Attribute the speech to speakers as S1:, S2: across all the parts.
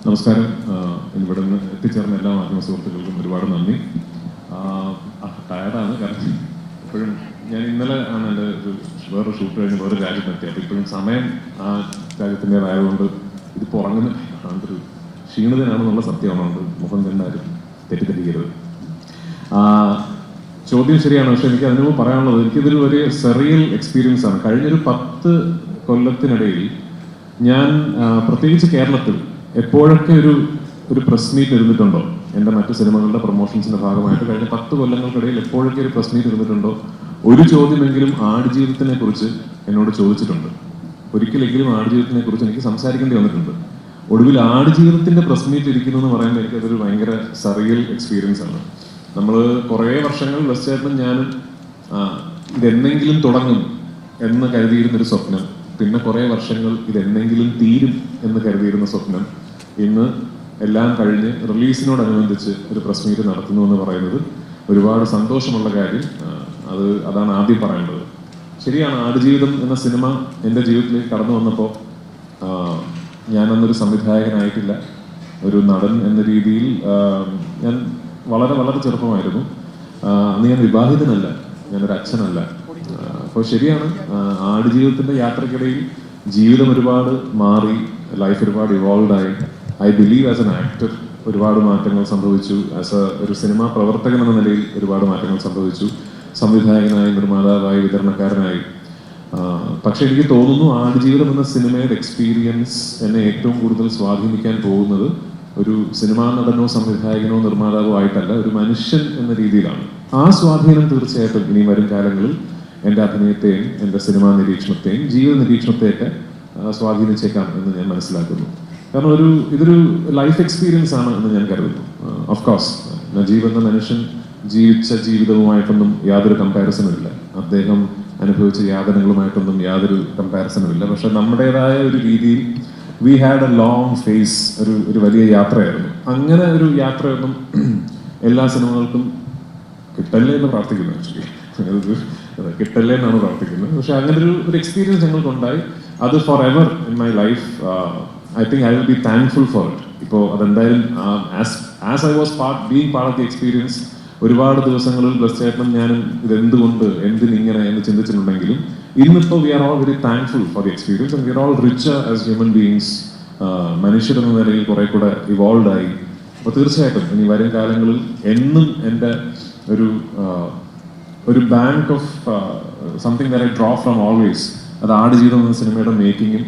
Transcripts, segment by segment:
S1: നമസ്കാരം. ഇവിടെ നിന്ന് എത്തിച്ചേർന്ന എല്ലാ മാധ്യമ സുഹൃത്തുക്കൾക്കും ഒരുപാട് നന്ദി. ടയർഡാണ്, കാരണം ഇപ്പോഴും ഞാൻ ഇന്നലെ ആണ് എൻ്റെ ഒരു വേറൊരു ഷൂട്ട് കഴിഞ്ഞ് വേറൊരു രാജ്യത്തെത്തി. അപ്പോൾ ഇപ്പോഴും സമയം ആ രാജ്യത്തിൻ്റെതായതുകൊണ്ട് ഇതിപ്പോൾ ഉറങ്ങുന്ന ഒരു ക്ഷീണിതനാണെന്നുള്ള സത്യമാണ്. മുഖം കണ്ടാലും തെറ്റിദ്ധരിക്കരുത്. ചോദ്യം ശരിയാണ്, പക്ഷെ എനിക്ക് അതിനു മുമ്പ് പറയാനുള്ളത്, എനിക്കിതൊരു വലിയ സെറിയൽ എക്സ്പീരിയൻസ് ആണ്. കഴിഞ്ഞൊരു 10 കൊല്ലത്തിനിടയിൽ ഞാൻ പ്രത്യേകിച്ച് കേരളത്തിൽ എപ്പോഴൊക്കെ ഒരു പ്രസ് മീറ്റ് ഇരുന്നിട്ടുണ്ടോ, എൻ്റെ മറ്റു സിനിമകളുടെ പ്രൊമോഷൻസിന്റെ ഭാഗമായിട്ട് കഴിഞ്ഞ 10 കൊല്ലങ്ങൾക്കിടയിൽ എപ്പോഴൊക്കെ ഒരു പ്രസ് മീറ്റ് ഇരുന്നിട്ടുണ്ടോ, ഒരു ചോദ്യമെങ്കിലും ആടുജീവിതത്തിനെ കുറിച്ച് എന്നോട് ചോദിച്ചിട്ടുണ്ട്. ഒരിക്കലെങ്കിലും ആടുജീവിതത്തിനെ കുറിച്ച് എനിക്ക് സംസാരിക്കേണ്ടി വന്നിട്ടുണ്ട്. ഒടുവിൽ ആടുജീവിതത്തിന്റെ പ്രസ് മീറ്റ് ഇരിക്കുന്നു എന്ന് പറയുമ്പോൾ എനിക്കതൊരു ഭയങ്കര സറിയൽ എക്സ്പീരിയൻസ് ആണ്. നമ്മൾ കുറേ വർഷങ്ങൾ ബ്ലസ്സേട്ടനും ഞാനും ഇതെന്നെങ്കിലും തുടങ്ങും എന്ന് കരുതിയിരുന്നൊരു സ്വപ്നം, പിന്നെ കുറേ വർഷങ്ങൾ ഇതെന്നെങ്കിലും തീരും എന്ന് കരുതിയിരുന്ന സ്വപ്നം, ഇന്ന് എല്ലാം കഴിഞ്ഞ് റിലീസിനോടനുബന്ധിച്ച് ഒരു പ്രസ് മീറ്റ് നടത്തുന്നു എന്ന് പറയുന്നത് ഒരുപാട് സന്തോഷമുള്ള കാര്യം. അതാണ് ആദ്യം പറയേണ്ടത്. ശരിയാണ്, ആടുജീവിതം എന്ന സിനിമ എൻ്റെ ജീവിതത്തിലേക്ക് കടന്നു വന്നപ്പോൾ ഞാനന്നൊരു സംവിധായകനായിട്ടില്ല, ഒരു നടൻ എന്ന രീതിയിൽ ഞാൻ വളരെ വളരെ ചെറുപ്പമായിരുന്നു. അന്ന് ഞാൻ വിവാഹിതനല്ല, ഞാനൊരു അച്ഛനല്ല. അപ്പോൾ ശരിയാണ്, ആടുജീവിതത്തിൻ്റെ യാത്രക്കിടയിൽ ജീവിതം ഒരുപാട് മാറി, ലൈഫ് ഒരുപാട് ഇവോൾവ് ആയി. I believe as an actor ഒരുപാട് മാറ്റങ്ങൾ സംഭവിച്ചു. ഒരു സിനിമാ പ്രവർത്തകൻ എന്ന നിലയിൽ ഒരുപാട് മാറ്റങ്ങൾ സംഭവിച്ചു. സംവിധായകനായി, നിർമ്മാതാവായി, വിതരണക്കാരനായി. പക്ഷെ എനിക്ക് തോന്നുന്നു ആടുജീവിതം എന്ന സിനിമയുടെ എക്സ്പീരിയൻസ് എന്നെ ഏറ്റവും കൂടുതൽ സ്വാധീനിക്കാൻ പോകുന്നത് ഒരു സിനിമാ നടനോ സംവിധായകനോ നിർമ്മാതാവോ ആയിട്ടല്ല, ഒരു മനുഷ്യൻ എന്ന രീതിയിലാണ്. ആ സ്വാധീനം തീർച്ചയായിട്ടും ഇനി വരും കാലങ്ങളിൽ എൻ്റെ അഭിനയത്തെയും എൻ്റെ സിനിമാ നിരീക്ഷണത്തെയും ജീവിത നിരീക്ഷണത്തെയൊക്കെ സ്വാധീനിച്ചേക്കാം എന്ന് ഞാൻ മനസ്സിലാക്കുന്നു. കാരണം ഇതൊരു ലൈഫ് എക്സ്പീരിയൻസ് ആണ് എന്ന് ഞാൻ കരുതുന്നു. ഓഫ് കോഴ്സ് നജീബ് എന്ന മനുഷ്യൻ ജീവിച്ച ജീവിതവുമായിട്ടൊന്നും യാതൊരു കമ്പാരിസണുമില്ല, അദ്ദേഹം അനുഭവിച്ച യാതനകളുമായിട്ടൊന്നും യാതൊരു കമ്പാരിസണുമില്ല. പക്ഷെ നമ്മുടേതായ ഒരു രീതിയിൽ we had a long phase, ഒരു വലിയ യാത്രയായിരുന്നു. അങ്ങനെ ഒരു യാത്രയൊന്നും എല്ലാ സിനിമകൾക്കും കിട്ടല്ലേ എന്ന് പ്രാർത്ഥിക്കുന്നു. ആക്ച്വലി കിട്ടല്ലേ എന്നാണ് പ്രാർത്ഥിക്കുന്നത്. പക്ഷെ അങ്ങനെ ഒരു എക്സ്പീരിയൻസ് ഞങ്ങൾക്കുണ്ടായി. അത് for ever in my life. I think I will be thankful for it. ഇപ്പോൾ അതെന്തായാലും as I was being part of the experience, ഒരുപാട് ദിവസങ്ങളിൽ ബ്ലസ്സേട്ടനും ഞാനും ഇതെന്തുകൊണ്ട് എന്തിനിങ്ങനെ എന്ന് ചിന്തിച്ചിട്ടുണ്ടെങ്കിലും ഇന്നിപ്പോൾ we are all very thankful for the experience and we are all richer as human beings. മനുഷ്യരെന്ന നിലയിൽ കുറെ കൂടെ ഇവോൾവ് ആയി. അപ്പോൾ തീർച്ചയായിട്ടും ഇനി വരും കാലങ്ങളിൽ എന്നും എൻ്റെ ഒരു bank of something that I draw from always, അത് ആടുജീവിതം എന്ന സിനിമയുടെ മേക്കിങ്ങും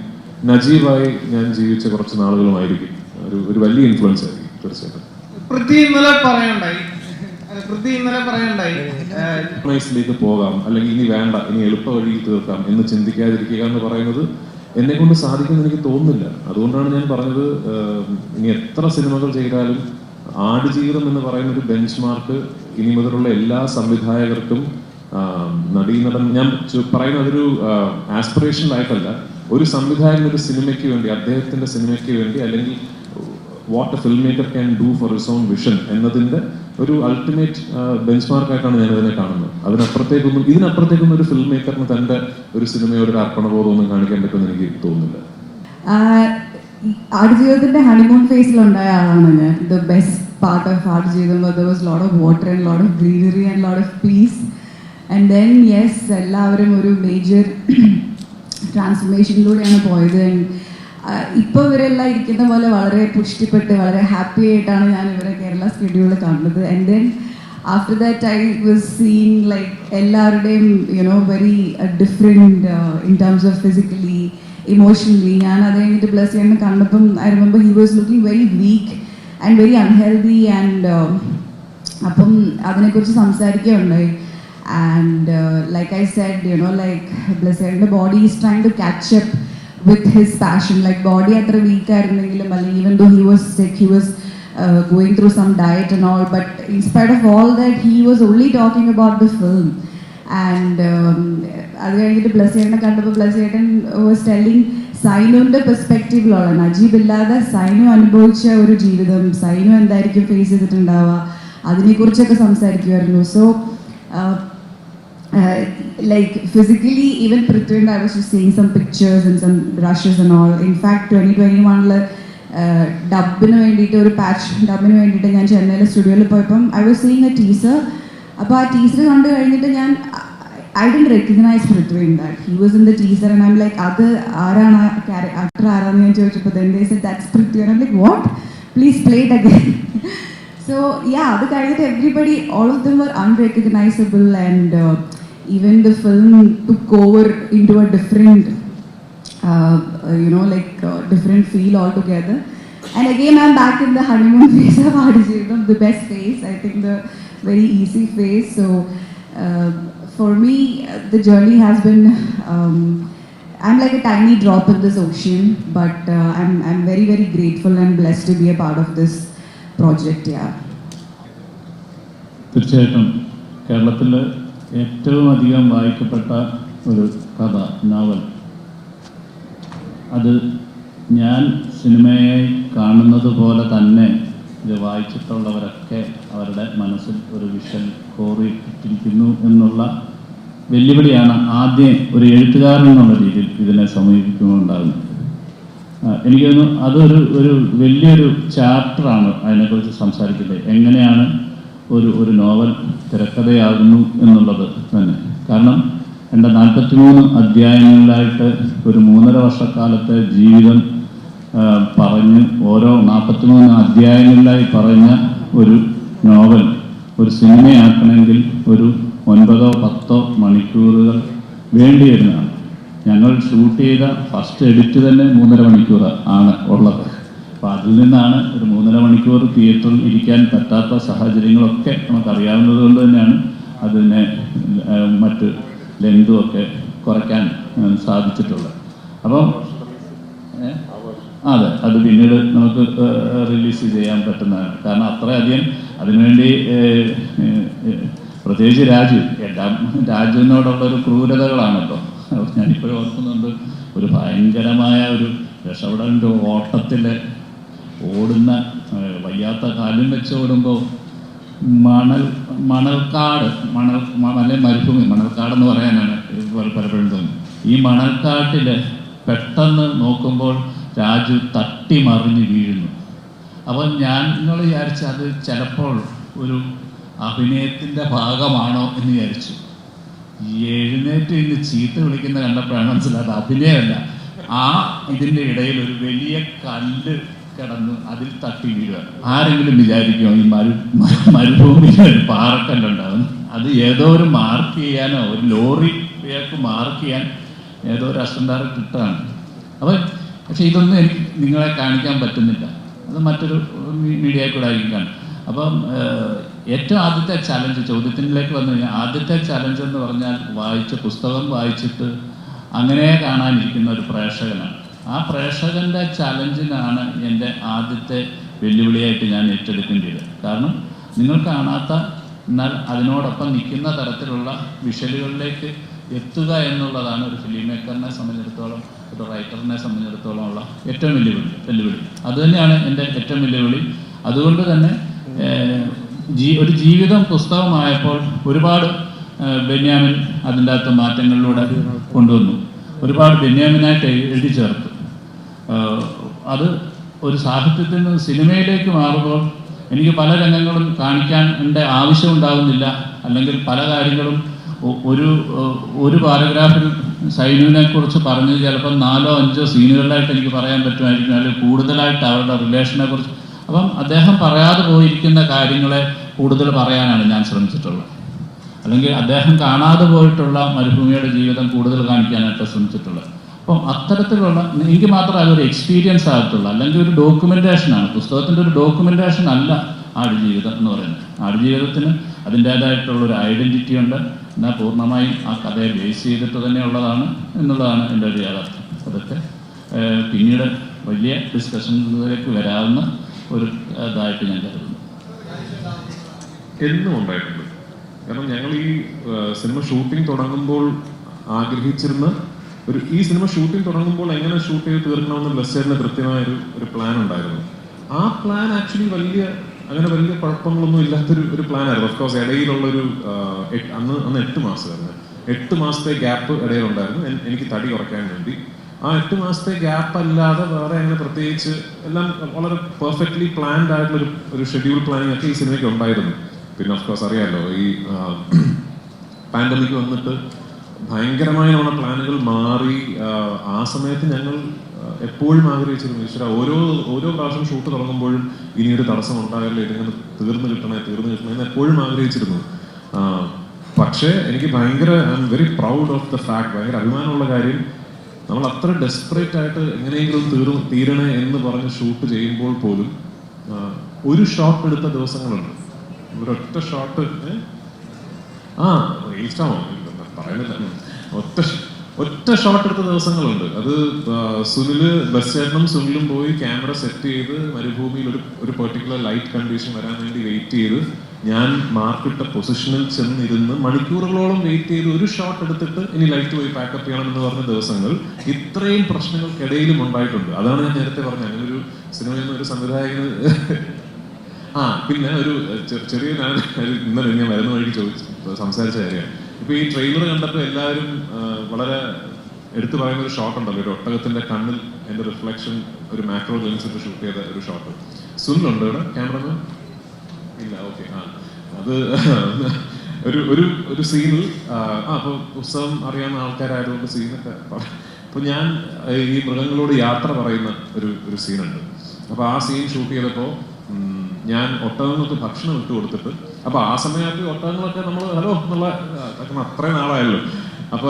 S1: നജീബായി ഞാൻ ജീവിച്ച കുറച്ച് നാളുകളുമായിരിക്കും ഒരു വലിയ ഇൻഫ്ലുവൻസ് ആയിരിക്കും തീർച്ചയായിട്ടും. ിലേക്ക് പോകാം, അല്ലെങ്കിൽ ഇനി വേണ്ട, ഇനി എളുപ്പ വഴിയിൽ തീർക്കാം എന്ന് ചിന്തിക്കാതിരിക്കുക എന്ന് പറയുന്നത് എന്നെ കൊണ്ട് സാധിക്കുമെന്ന് എനിക്ക് തോന്നുന്നില്ല. അതുകൊണ്ടാണ് ഞാൻ പറഞ്ഞത്, ഇനി എത്ര സിനിമകൾ ചെയ്താലും ആടുജീവിതം എന്ന് പറയുന്ന ഒരു ബെഞ്ച് മാർക്ക് ഇനി മുതലുള്ള എല്ലാ സംവിധായകർക്കും, നടീനടൻ, ഞാൻ പറയുന്ന അതൊരു ആസ്പിറേഷണൽ ആയിട്ടല്ല, ഒരു സംവിധായകൻ ഒരു സിനിമയ്ക്ക് വേണ്ടി, അദ്ദേഹത്തിന്റെ സിനിമയ്ക്ക് വേണ്ടി, അല്ലെങ്കിൽ what A film maker can do for his own vision എന്നതിന്റെ ഒരു അൾട്ടിമേറ്റ് ബെഞ്ച് മാർക്കായിട്ടാണ് ഞാൻ ഇതിനെ കാണുന്നത്. ഇതിനപ്പുറത്തേക്കൊന്നും ഒരു ഫിൽം മേക്കറിന് തന്റെ ഒരു സിനിമയോട് ഒരു അർപ്പണബോധം ഒന്നും കാണിക്കാൻ പറ്റുമെന്ന് എനിക്ക് തോന്നുന്നില്ല.
S2: ആടുജീവിതത്തിന്റെ ഹണിമൂൺ ഫേസിലുണ്ടായ ആളാണ് ഞാൻ. The best part of Aadujeevitham there was lot of water and lot of greenery and lot of peace, and then yes, എല്ലാവരും ഒരു മേജർ ട്രാൻസ്ഫോർമേഷനിലൂടെയാണ് പോയത്. ഇപ്പോൾ ഇവരെല്ലാം ഇരിക്കുന്ന പോലെ വളരെ പുഷ്ടിപ്പെട്ട് വളരെ ഹാപ്പി ആയിട്ടാണ് ഞാൻ ഇവരെ കേരള സ്റ്റുഡിയോയിൽ കണ്ടത്. And then after that I was seeing like എല്ലാവരുടെയും very different in terms of physically, emotionally. ഞാൻ അത് കഴിഞ്ഞിട്ട് ബ്ലസ് ചെയ്യുന്ന കണ്ടപ്പം I remember he was looking very weak and very unhealthy. And അപ്പം അതിനെക്കുറിച്ച് സംസാരിക്കുകയുണ്ടായി. And like I said, like ബ്ലസ്സേട്ടൻ്റെ body is trying to catch up with his passion. Like body atra weak ആയിരുന്നെങ്കിലും, അല്ലെങ്കിൽ even though he was sick, he was going through some diet and all, but in spite of all that he was only talking about the film. And അത് കഴിഞ്ഞിട്ട് ബ്ലസ്സേട്ടനെ കണ്ടപ്പോൾ ബ്ലസ്സേട്ടൻ was telling സൈനുവിൻ്റെ പെർസ്പെക്റ്റീവിലുള്ള, Najeeb ഇല്ലാതെ സൈനു അനുഭവിച്ച ഒരു ജീവിതം, സൈനു എന്തായിരിക്കും ഫേസ് ചെയ്തിട്ടുണ്ടാവുക, അതിനെക്കുറിച്ചൊക്കെ സംസാരിക്കുമായിരുന്നു. So like physically, even Prithviraj, I was just seeing some pictures and some brushes and all. In fact, 2021 ഡബിന് വേണ്ടിയിട്ട് ഒരു പാച്ച് ഡബിന് വേണ്ടിയിട്ട് ഞാൻ ചെന്നൈയിലെ സ്റ്റുഡിയോയിൽ പോയപ്പം I was seeing A teaser. അപ്പോൾ ആ ടീസർ കണ്ടു കഴിഞ്ഞിട്ട് ഞാൻ I didn't recognize Prithvi in that. He was in the teaser and I'm like, അത് ആരാണ് actor ആരാന്ന് ഞാൻ ചോദിച്ചപ്പോൾ then they said that's Prithvi and I'm like, what? Please play it again. So yeah, അത് കഴിഞ്ഞിട്ട് everybody, all of them were unrecognizable and even the film took over into a different different feel altogether. And again I'm back in the honeymoon phase of Aadujeevitham, the best phase, I think the very easy phase. So for me, the journey has been, I'm like a tiny drop in this ocean, but I'm very, very grateful and blessed to be a part of this project, yeah.
S3: തീർച്ചയായിട്ടും കേരളത്തിൽ ഏറ്റവും അധികം വായിക്കപ്പെട്ട ഒരു കഥ, novel, അത് ഞാൻ സിനിമയെ കാണുന്നത് പോലെ തന്നെ ഇത് വായിച്ചിട്ടുള്ളവരൊക്കെ അവരുടെ മനസ്സിൽ ഒരു വിഷൻ കോറിയിട്ടിരിക്കുന്നു എന്നുള്ള വെല്ലുവിളിയാണ് ആദ്യം ഒരു എഴുത്തുകാരൻ എന്നുള്ള രീതിയിൽ ഇതിനെ സമീപിക്കുമ്പോൾ ഉണ്ടാകുന്നത്. എനിക്ക് തോന്നുന്നു അതൊരു വലിയൊരു ചാപ്റ്ററാണ് അതിനെക്കുറിച്ച് സംസാരിക്കുന്നത്. എങ്ങനെയാണ് ഒരു നോവൽ തിരക്കഥയാകുന്നു എന്നുള്ളത് തന്നെ. കാരണം എൻ്റെ 43 അധ്യായങ്ങളിലായിട്ട് ഒരു 3.5 വർഷക്കാലത്തെ ജീവിതം പറഞ്ഞ് ഓരോ 43 അധ്യായങ്ങളിലായി പറഞ്ഞ ഒരു നോവൽ ഒരു സിനിമയാക്കണമെങ്കിൽ ഒരു 9-10 മണിക്കൂറുകൾ വേണ്ടി വരുന്നതാണ്. ഞങ്ങൾ ഷൂട്ട് ചെയ്ത ഫസ്റ്റ് എഡിറ്റ് തന്നെ 3.5 മണിക്കൂർ ആണ് ഉള്ളത്. അപ്പോൾ അതിൽ നിന്നാണ് ഒരു 3.5 മണിക്കൂർ തിയേറ്ററിൽ ഇരിക്കാൻ പറ്റാത്ത സാഹചര്യങ്ങളൊക്കെ നമുക്കറിയാവുന്നത് കൊണ്ട് തന്നെയാണ് അതിനെ മറ്റ് ലെങ്തും ഒക്കെ കുറയ്ക്കാൻ സാധിച്ചിട്ടുള്ളത്. അപ്പം അതെ, അത് പിന്നീട് നമുക്ക് റിലീസ് ചെയ്യാൻ പറ്റുന്നതാണ്. കാരണം അത്രയധികം അതിനുവേണ്ടി പ്രത്യേകിച്ച് രാജുവിനോടുള്ളൊരു ക്രൂരതകളാണല്ലോ. ഞാനിപ്പോഴും ഓർക്കുന്നുണ്ട്, ഒരു ഭയങ്കരമായ ഒരു രക്ഷപ്പെടലിൻ്റെ ഓട്ടത്തിൽ ഓടുന്ന വയ്യാത്ത കാലും വെച്ച് ഓടുമ്പോൾ മണൽക്കാട് മരുഭൂമി, മണൽക്കാടെന്ന് പറയാനാണ് പലപ്പോഴും തോന്നുന്നത്. ഈ മണൽക്കാട്ടിൽ പെട്ടെന്ന് നോക്കുമ്പോൾ രാജു തട്ടിമറിഞ്ഞ് വീഴുന്നു. അപ്പോൾ ഞാൻ നിങ്ങൾ വിചാരിച്ചു അത് ചിലപ്പോൾ ഒരു അഭിനയത്തിൻ്റെ ഭാഗമാണോ എന്ന് വിചാരിച്ചു. എഴുന്നേറ്റ് ഇന്ന് ചീത്ത വിളിക്കുന്ന കണ്ടപ്പോഴാണ് മനസ്സിലായത് അഭിനയമല്ല. ഇതിൻ്റെ ഇടയിൽ ഒരു വലിയ കല്ല് കിടന്ന് അതിൽ തട്ടി വീഴുക. ആരെങ്കിലും വിചാരിക്കുമോ ഈ മരുഭൂമിയിൽ ഒരു പാറക്കല്ലുണ്ടാകും? അത് ഏതോ ഒരു മാർക്ക് ചെയ്യാനോ ഒരു ലോറിയൊക്കെ മാർക്ക് ചെയ്യാൻ ഏതോ ഒരു അസിസ്റ്റന്റ് കിട്ടുകയാണ്. പക്ഷെ ഇതൊന്നും എനിക്ക് നിങ്ങളെ കാണിക്കാൻ പറ്റുന്നില്ല. അത് മറ്റൊരു മീഡിയയിൽ കൂടെ ആയിരിക്കും കാണും. അപ്പം ഏറ്റവും ആദ്യത്തെ ചലഞ്ച്, ചോദ്യത്തിലേക്ക് വന്നു കഴിഞ്ഞാൽ ആദ്യത്തെ ചലഞ്ച് എന്ന് പറഞ്ഞാൽ പുസ്തകം വായിച്ചിട്ട് അങ്ങനെ കാണാനിരിക്കുന്ന ഒരു പ്രേക്ഷകനാണ്. ആ പ്രേക്ഷകൻ്റെ ചലഞ്ചിനാണ് എൻ്റെ ആദ്യത്തെ വെല്ലുവിളിയായിട്ട് ഞാൻ ഏറ്റെടുക്കേണ്ടത്. കാരണം നിങ്ങൾ കാണാത്ത എന്നാൽ അതിനോടൊപ്പം നിൽക്കുന്ന തരത്തിലുള്ള വിഷ്വലുകളിലേക്ക് എത്തുക എന്നുള്ളതാണ് ഒരു ഫിലിം മേക്കറിനെ സംബന്ധിച്ചിടത്തോളം, ഒരു റൈറ്ററിനെ സംബന്ധിച്ചിടത്തോളം ഉള്ള ഏറ്റവും വെല്ലുവിളി. അതുതന്നെയാണ് എൻ്റെ ഏറ്റവും വെല്ലുവിളി. അതുകൊണ്ട് തന്നെ ഒരു ജീവിതം പുസ്തകമായപ്പോൾ ഒരുപാട് ബെന്യാമിൻ അതിൻ്റെ അകത്ത് മാറ്റങ്ങളിലൂടെ കൊണ്ടുവന്നു. ഒരുപാട് ബെന്യാമിനായിട്ട് എഴുതി ചേർത്തു. അത് ഒരു സാഹിത്യത്തിൽ നിന്ന് സിനിമയിലേക്ക് മാറുമ്പോൾ എനിക്ക് പല രംഗങ്ങളും കാണിക്കാൻ എൻ്റെ ആവശ്യം ഉണ്ടാകുന്നില്ല. അല്ലെങ്കിൽ പല കാര്യങ്ങളും ഒരു പാരഗ്രാഫിൽ സൈനുവിനെ കുറിച്ച് പറഞ്ഞ് ചിലപ്പോൾ 4-5 സീനുകളിലായിട്ട് എനിക്ക് പറയാൻ പറ്റുമായിരിക്കും, അല്ലെങ്കിൽ കൂടുതലായിട്ട് അവരുടെ റിലേഷനെ കുറിച്ച്. അപ്പം അദ്ദേഹം പറയാതെ പോയിരിക്കുന്ന കാര്യങ്ങളെ കൂടുതൽ പറയാനാണ് ഞാൻ ശ്രമിച്ചിട്ടുള്ളത്. അല്ലെങ്കിൽ അദ്ദേഹം കാണാതെ പോയിട്ടുള്ള മരുഭൂമിയുടെ ജീവിതം കൂടുതൽ കാണിക്കാനായിട്ട് ശ്രമിച്ചിട്ടുള്ളത്. അപ്പം അത്തരത്തിലുള്ള എനിക്ക് മാത്രമേ അതൊരു എക്സ്പീരിയൻസ് ആകത്തുള്ളൂ. അല്ലെങ്കിൽ ഒരു ഡോക്യുമെൻറ്റേഷനാണ്, പുസ്തകത്തിൻ്റെ ഒരു ഡോക്യുമെൻറ്റേഷൻ അല്ല ആടുജീവിതം എന്ന് പറയുന്നത്. ആടുജീവിതത്തിന് അതിൻ്റേതായിട്ടുള്ളൊരു ഐഡൻറ്റിറ്റി ഉണ്ട്. എന്നാൽ പൂർണ്ണമായും ആ കഥയെ ബേസ് ചെയ്തിട്ട് തന്നെ ഉള്ളതാണ് എന്നുള്ളതാണ് എൻ്റെ ഒരു യാഥാർത്ഥ്യം. അതൊക്കെ പിന്നീട് വലിയ ഡിസ്കഷനിലേക്ക് വരാവുന്ന ഒരു ഇതായിട്ട് ഞാൻ കരുതുന്നു.
S1: എന്നും ഉണ്ടായിട്ടുണ്ട്. കാരണം ഞങ്ങൾ ഈ സിനിമ ഷൂട്ടിംഗ് തുടങ്ങുമ്പോൾ ആഗ്രഹിച്ചിരുന്ന ഈ സിനിമ ഷൂട്ടിംഗ് തുടങ്ങുമ്പോൾ എങ്ങനെ ഷൂട്ട് ചെയ്ത് തീർക്കണമെന്ന് ബ്ലെസ്സിന് കൃത്യമായൊരു പ്ലാൻ ഉണ്ടായിരുന്നു. ആ പ്ലാൻ ആക്ച്വലി വലിയ കുഴപ്പങ്ങളൊന്നും ഇല്ലാത്തൊരു പ്ലാനായിരുന്നു. ഓഫ്കോഴ്സ് ഇടയിലുള്ളൊരു അന്ന് 8 മാസമായിരുന്നു. 8 മാസത്തെ ഗ്യാപ്പ് ഇടയിലുണ്ടായിരുന്നു എനിക്ക് തടി കുറയ്ക്കാൻ വേണ്ടി. ആ 8 മാസത്തെ ഗ്യാപ്പ് അല്ലാതെ വേറെ അങ്ങനെ പ്രത്യേകിച്ച് എല്ലാം വളരെ പെർഫെക്റ്റ്ലി പ്ലാൻഡ് ആയിട്ടുള്ള ഒരു ഷെഡ്യൂൾ പ്ലാനിങ് ഒക്കെ ഈ സിനിമയ്ക്ക് ഉണ്ടായിരുന്നു. പിന്നെ ഓഫ് കോഴ്സ് അറിയാമല്ലോ, ഈ പാൻഡമിക് വന്നിട്ട് ഭയങ്കരമായി നമ്മുടെ പ്ലാനുകൾ മാറി. ആ സമയത്ത് ഞങ്ങൾ എപ്പോഴും ആഗ്രഹിച്ചിരുന്നു, ഈശ്വര ഓരോ പ്രാവശ്യം ഷൂട്ട് തുടങ്ങുമ്പോഴും ഇനിയൊരു തടസ്സം ഉണ്ടാകില്ല, ഇതിങ്ങനെ തീർന്നു കിട്ടണേ എന്ന് എപ്പോഴും ആഗ്രഹിച്ചിരുന്നു. പക്ഷേ എനിക്ക് ഭയങ്കര I am very proud of the fact, ഭയങ്കര അഭിമാനമുള്ള കാര്യം, നമ്മൾ അത്ര ഡെസ്പറേറ്റ് ആയിട്ട് എങ്ങനെയെങ്കിലും തീരണേ എന്ന് പറഞ്ഞ് ഷൂട്ട് ചെയ്യുമ്പോൾ പോലും ഒരു ഷോട്ട് എടുത്ത ദിവസങ്ങളുണ്ട്. ഒരൊറ്റ ഷോട്ട് പറയുന്നില്ല, ഒറ്റ ഷോട്ട് എടുത്ത ദിവസങ്ങളുണ്ട്. അത് സുനിലും പോയി ക്യാമറ സെറ്റ് ചെയ്ത് മരുഭൂമിയിൽ ഒരു പെർട്ടിക്കുലർ ലൈറ്റ് കണ്ടീഷൻ വരാൻ വേണ്ടി വെയിറ്റ് ചെയ്ത് ഞാൻ മാർക്കിട്ട പൊസിഷനിൽ ചെന്നിരുന്ന് മണിക്കൂറുകളോളം വെയിറ്റ് ചെയ്ത് ഒരു ഷോട്ട് എടുത്തിട്ട് ഇനി ലൈറ്റ് പോയി പാക്കപ്പ് ചെയ്യണം എന്ന് പറഞ്ഞ ദിവസങ്ങൾ ഇത്രയും പ്രശ്നങ്ങൾക്കിടയിലും ഉണ്ടായിട്ടുണ്ട്. അതാണ് ഞാൻ നേരത്തെ പറഞ്ഞത്, അങ്ങനെ ഒരു സിനിമയിൽ നിന്ന് ഒരു സംവിധായകന് പിന്നെ ഒരു ചെറിയ ഇന്നലെ ഞാൻ വരുന്ന വഴിക്ക് സംസാരിച്ച കാര്യമാണ്. ഇപ്പൊ ഈ ട്രെയിലർ കണ്ടപ്പോൾ എല്ലാവരും വളരെ എടുത്തു പറയുന്ന ഒരു ഷോട്ട് ഉണ്ടല്ലോ, ഒരു ഒട്ടകത്തിന്റെ കണ്ണിൽ എന്റെ റിഫ്ലക്ഷൻ ഒരു മാക്രോ ലെൻസിൽ ഷൂട്ട് ചെയ്ത ഒരു ഷോട്ട്. സുനിലുണ്ട് ഇവിടെ ക്യാമറമാൻ? ഇല്ല, ഓക്കെ. അത് ഒരു സീനിൽ അപ്പൊ പുസ്തകം അറിയാവുന്ന ആൾക്കാരായതുകൊണ്ട് സീനൊക്കെ അപ്പൊ ഞാൻ ഈ മൃഗങ്ങളോട് യാത്ര പറയുന്ന ഒരു സീനുണ്ട്. അപ്പൊ ആ സീൻ ഷൂട്ട് ചെയ്തപ്പോ ഞാൻ ഒട്ടകങ്ങൾക്ക് ഭക്ഷണം ഇട്ട് കൊടുത്തിട്ട്, അപ്പൊ ആ സമയത്ത് ഒട്ടകങ്ങളൊക്കെ നമ്മൾ ഹലോ എന്നുള്ള അത്രയും നാളായല്ലോ. അപ്പൊ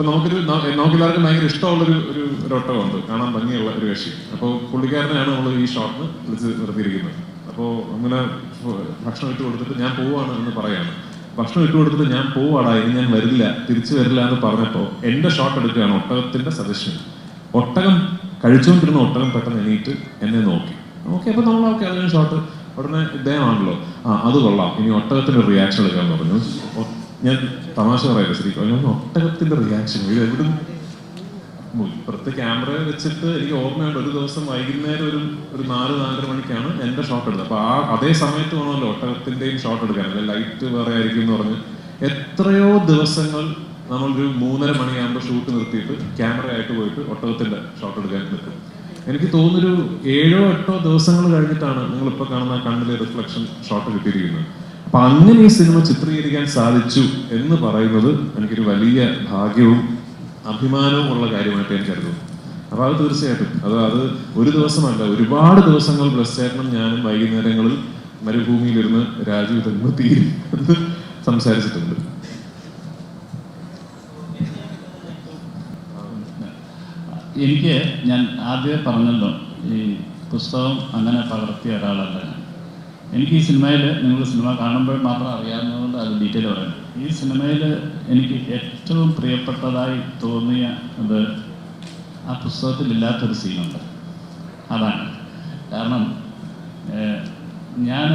S1: നമുക്കെല്ലാവർക്കും ഭയങ്കര ഇഷ്ടമുള്ളൊരു ഒട്ടകമുണ്ട്, കാണാൻ ഭംഗിയുള്ള ഒരു കക്ഷി. അപ്പോൾ പുള്ളിക്കാരനെയാണ് നമ്മൾ ഈ ഷോട്ടിന് വിളിച്ച് നിർത്തിയിരിക്കുന്നത്. അപ്പോൾ അങ്ങനെ ഭക്ഷണം ഇട്ട് കൊടുത്തിട്ട് ഞാൻ പോവാണ് എന്ന് പറയാണ്. ഭക്ഷണം ഇട്ട് കൊടുത്തിട്ട് ഞാൻ പോവാടാ, ഇനി ഞാൻ വരില്ല, തിരിച്ചു വരില്ല എന്ന് പറഞ്ഞപ്പോൾ എൻ്റെ ഷോട്ട് എടുക്കുകയാണ് ഒട്ടകത്തിന്റെ സജഷൻ. ഒട്ടകം കഴിച്ചുകൊണ്ടിരുന്ന ഒട്ടകം പെട്ടെന്ന് എണീറ്റ് എന്നെ നോക്കി. അപ്പൊ നമ്മൾ അതിന് ഷോട്ട് ഉടനെ ഇദ്ദേഹമാണല്ലോ, അത് കൊള്ളാം, ഇനി ഒട്ടകത്തിന്റെ റിയാക്ഷൻ എടുക്കാന്ന് പറഞ്ഞു. ഞാൻ തമാശ പറയല്ലേ ശരിക്കും, ഒട്ടകത്തിന്റെ റിയാക്ഷൻ ഇത് എവിടെ ഇപ്പുറത്തെ ക്യാമറ വെച്ചിട്ട് എനിക്ക് ഓർമ്മയുണ്ട്, ഒരു ദിവസം വൈകുന്നേരം ഒരു 4-4:30 മണിക്കാണ് എന്റെ ഷോട്ട് എടുത്തത്. അപ്പൊ അതേ സമയത്ത് വേണമല്ലോ ഒട്ടകത്തിന്റെയും ഷോട്ട് എടുക്കാൻ, അല്ലെ ലൈറ്റ് വേറെ ആയിരിക്കും എന്ന് പറഞ്ഞ് എത്രയോ ദിവസങ്ങൾ നമ്മളൊരു 3:30 മണിയാകുമ്പോൾ ഷൂട്ട് നിർത്തിയിട്ട് ക്യാമറ ആയിട്ട് പോയിട്ട് ഒട്ടകത്തിന്റെ ഷോട്ട് എടുക്കാൻ നിൽക്കും. എനിക്ക് തോന്നുന്നൊരു 7-8 ദിവസങ്ങൾ കഴിഞ്ഞിട്ടാണ് നിങ്ങളിപ്പോ കാണുന്ന കണ്ണിലെ റിഫ്ലക്ഷൻ ഷോട്ട് കിട്ടിയിരിക്കുന്നത്. അപ്പൊ അങ്ങനെ ഈ സിനിമ ചിത്രീകരിക്കാൻ സാധിച്ചു എന്ന് പറയുന്നത് എനിക്കൊരു വലിയ ഭാഗ്യവും അഭിമാനവും ഉള്ള കാര്യമായിട്ട് ഞാൻ കരുതുന്നു. അപ്പൊ അത് തീർച്ചയായിട്ടും അത് ഒരു ദിവസമല്ല, ഒരുപാട് ദിവസങ്ങൾ ബ്ലസ്സേട്ടനും ഞാനും വൈകുന്നേരങ്ങളിൽ മരുഭൂമിയിലിരുന്ന് രാജീവ് തീരും എന്ന് സംസാരിച്ചിട്ടുണ്ട്.
S3: എനിക്ക് ഞാൻ ആദ്യമേ പറഞ്ഞല്ലോ, ഈ പുസ്തകം അങ്ങനെ പകർത്തിയ ഒരാളല്ല ഞാൻ. എനിക്ക് ഈ സിനിമയിൽ, നിങ്ങൾ സിനിമ കാണുമ്പോൾ മാത്രം അറിയാവുന്നതുകൊണ്ട് അത് ഡീറ്റെയിൽ പറയാം. ഈ സിനിമയിൽ എനിക്ക് ഏറ്റവും പ്രിയപ്പെട്ടതായി തോന്നിയ അത് ആ പുസ്തകത്തിലില്ലാത്തൊരു സീനുണ്ട്. അതാണ് കാരണം, ഞാൻ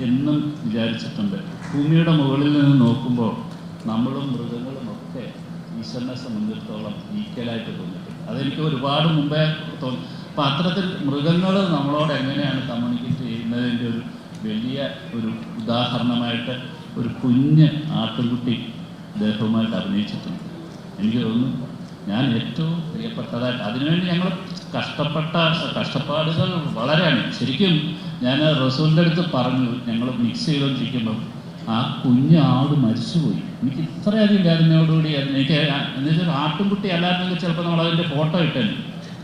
S3: എന്നും വിചാരിച്ചിട്ടുണ്ട്, ഭൂമിയുടെ മുകളിൽ നിന്ന് നോക്കുമ്പോൾ നമ്മളും മൃഗങ്ങളും ഒക്കെ ഈശ്വരനെ സംബന്ധിച്ചിടത്തോളം ഈക്വലായിട്ട് തോന്നിയിട്ടുണ്ട്. അതെനിക്ക് ഒരുപാട് മുമ്പേ തോന്നി. അപ്പം അത്തരത്തിൽ മൃഗങ്ങൾ നമ്മളോട് എങ്ങനെയാണ് കമ്മ്യൂണിക്കേറ്റ് ചെയ്യുന്നതിൻ്റെ ഒരു വലിയ ഒരു ഉദാഹരണമായിട്ട് ഒരു കുഞ്ഞ് ആട്ടുകുട്ടി ദേഹവുമായിട്ട് അഭിനയിച്ചിട്ടുണ്ട്. എനിക്ക് തോന്നുന്നു ഞാൻ ഏറ്റവും പ്രിയപ്പെട്ടതായിട്ട്, അതിനുവേണ്ടി ഞങ്ങൾ കഷ്ടപ്പാടുകൾ വളരെയാണ്. ശരിക്കും ഞാൻ റസൂലിൻ്റെ അടുത്ത് പറഞ്ഞു, ഞങ്ങൾ മിക്സ് ചെയ്തുകൊണ്ടിരിക്കുമ്പം ആ കുഞ്ഞ് ആട് മരിച്ചുപോയി. എനിക്ക് ഇത്രയധികം വേദനയോടുകൂടി എനിക്ക് എന്നുവെച്ചാൽ ആട്ടുംകുട്ടി അല്ലായിരുന്നെങ്കിൽ ചിലപ്പോൾ നമ്മൾ അതിൻ്റെ ഫോട്ടോ ഇട്ടേനെ.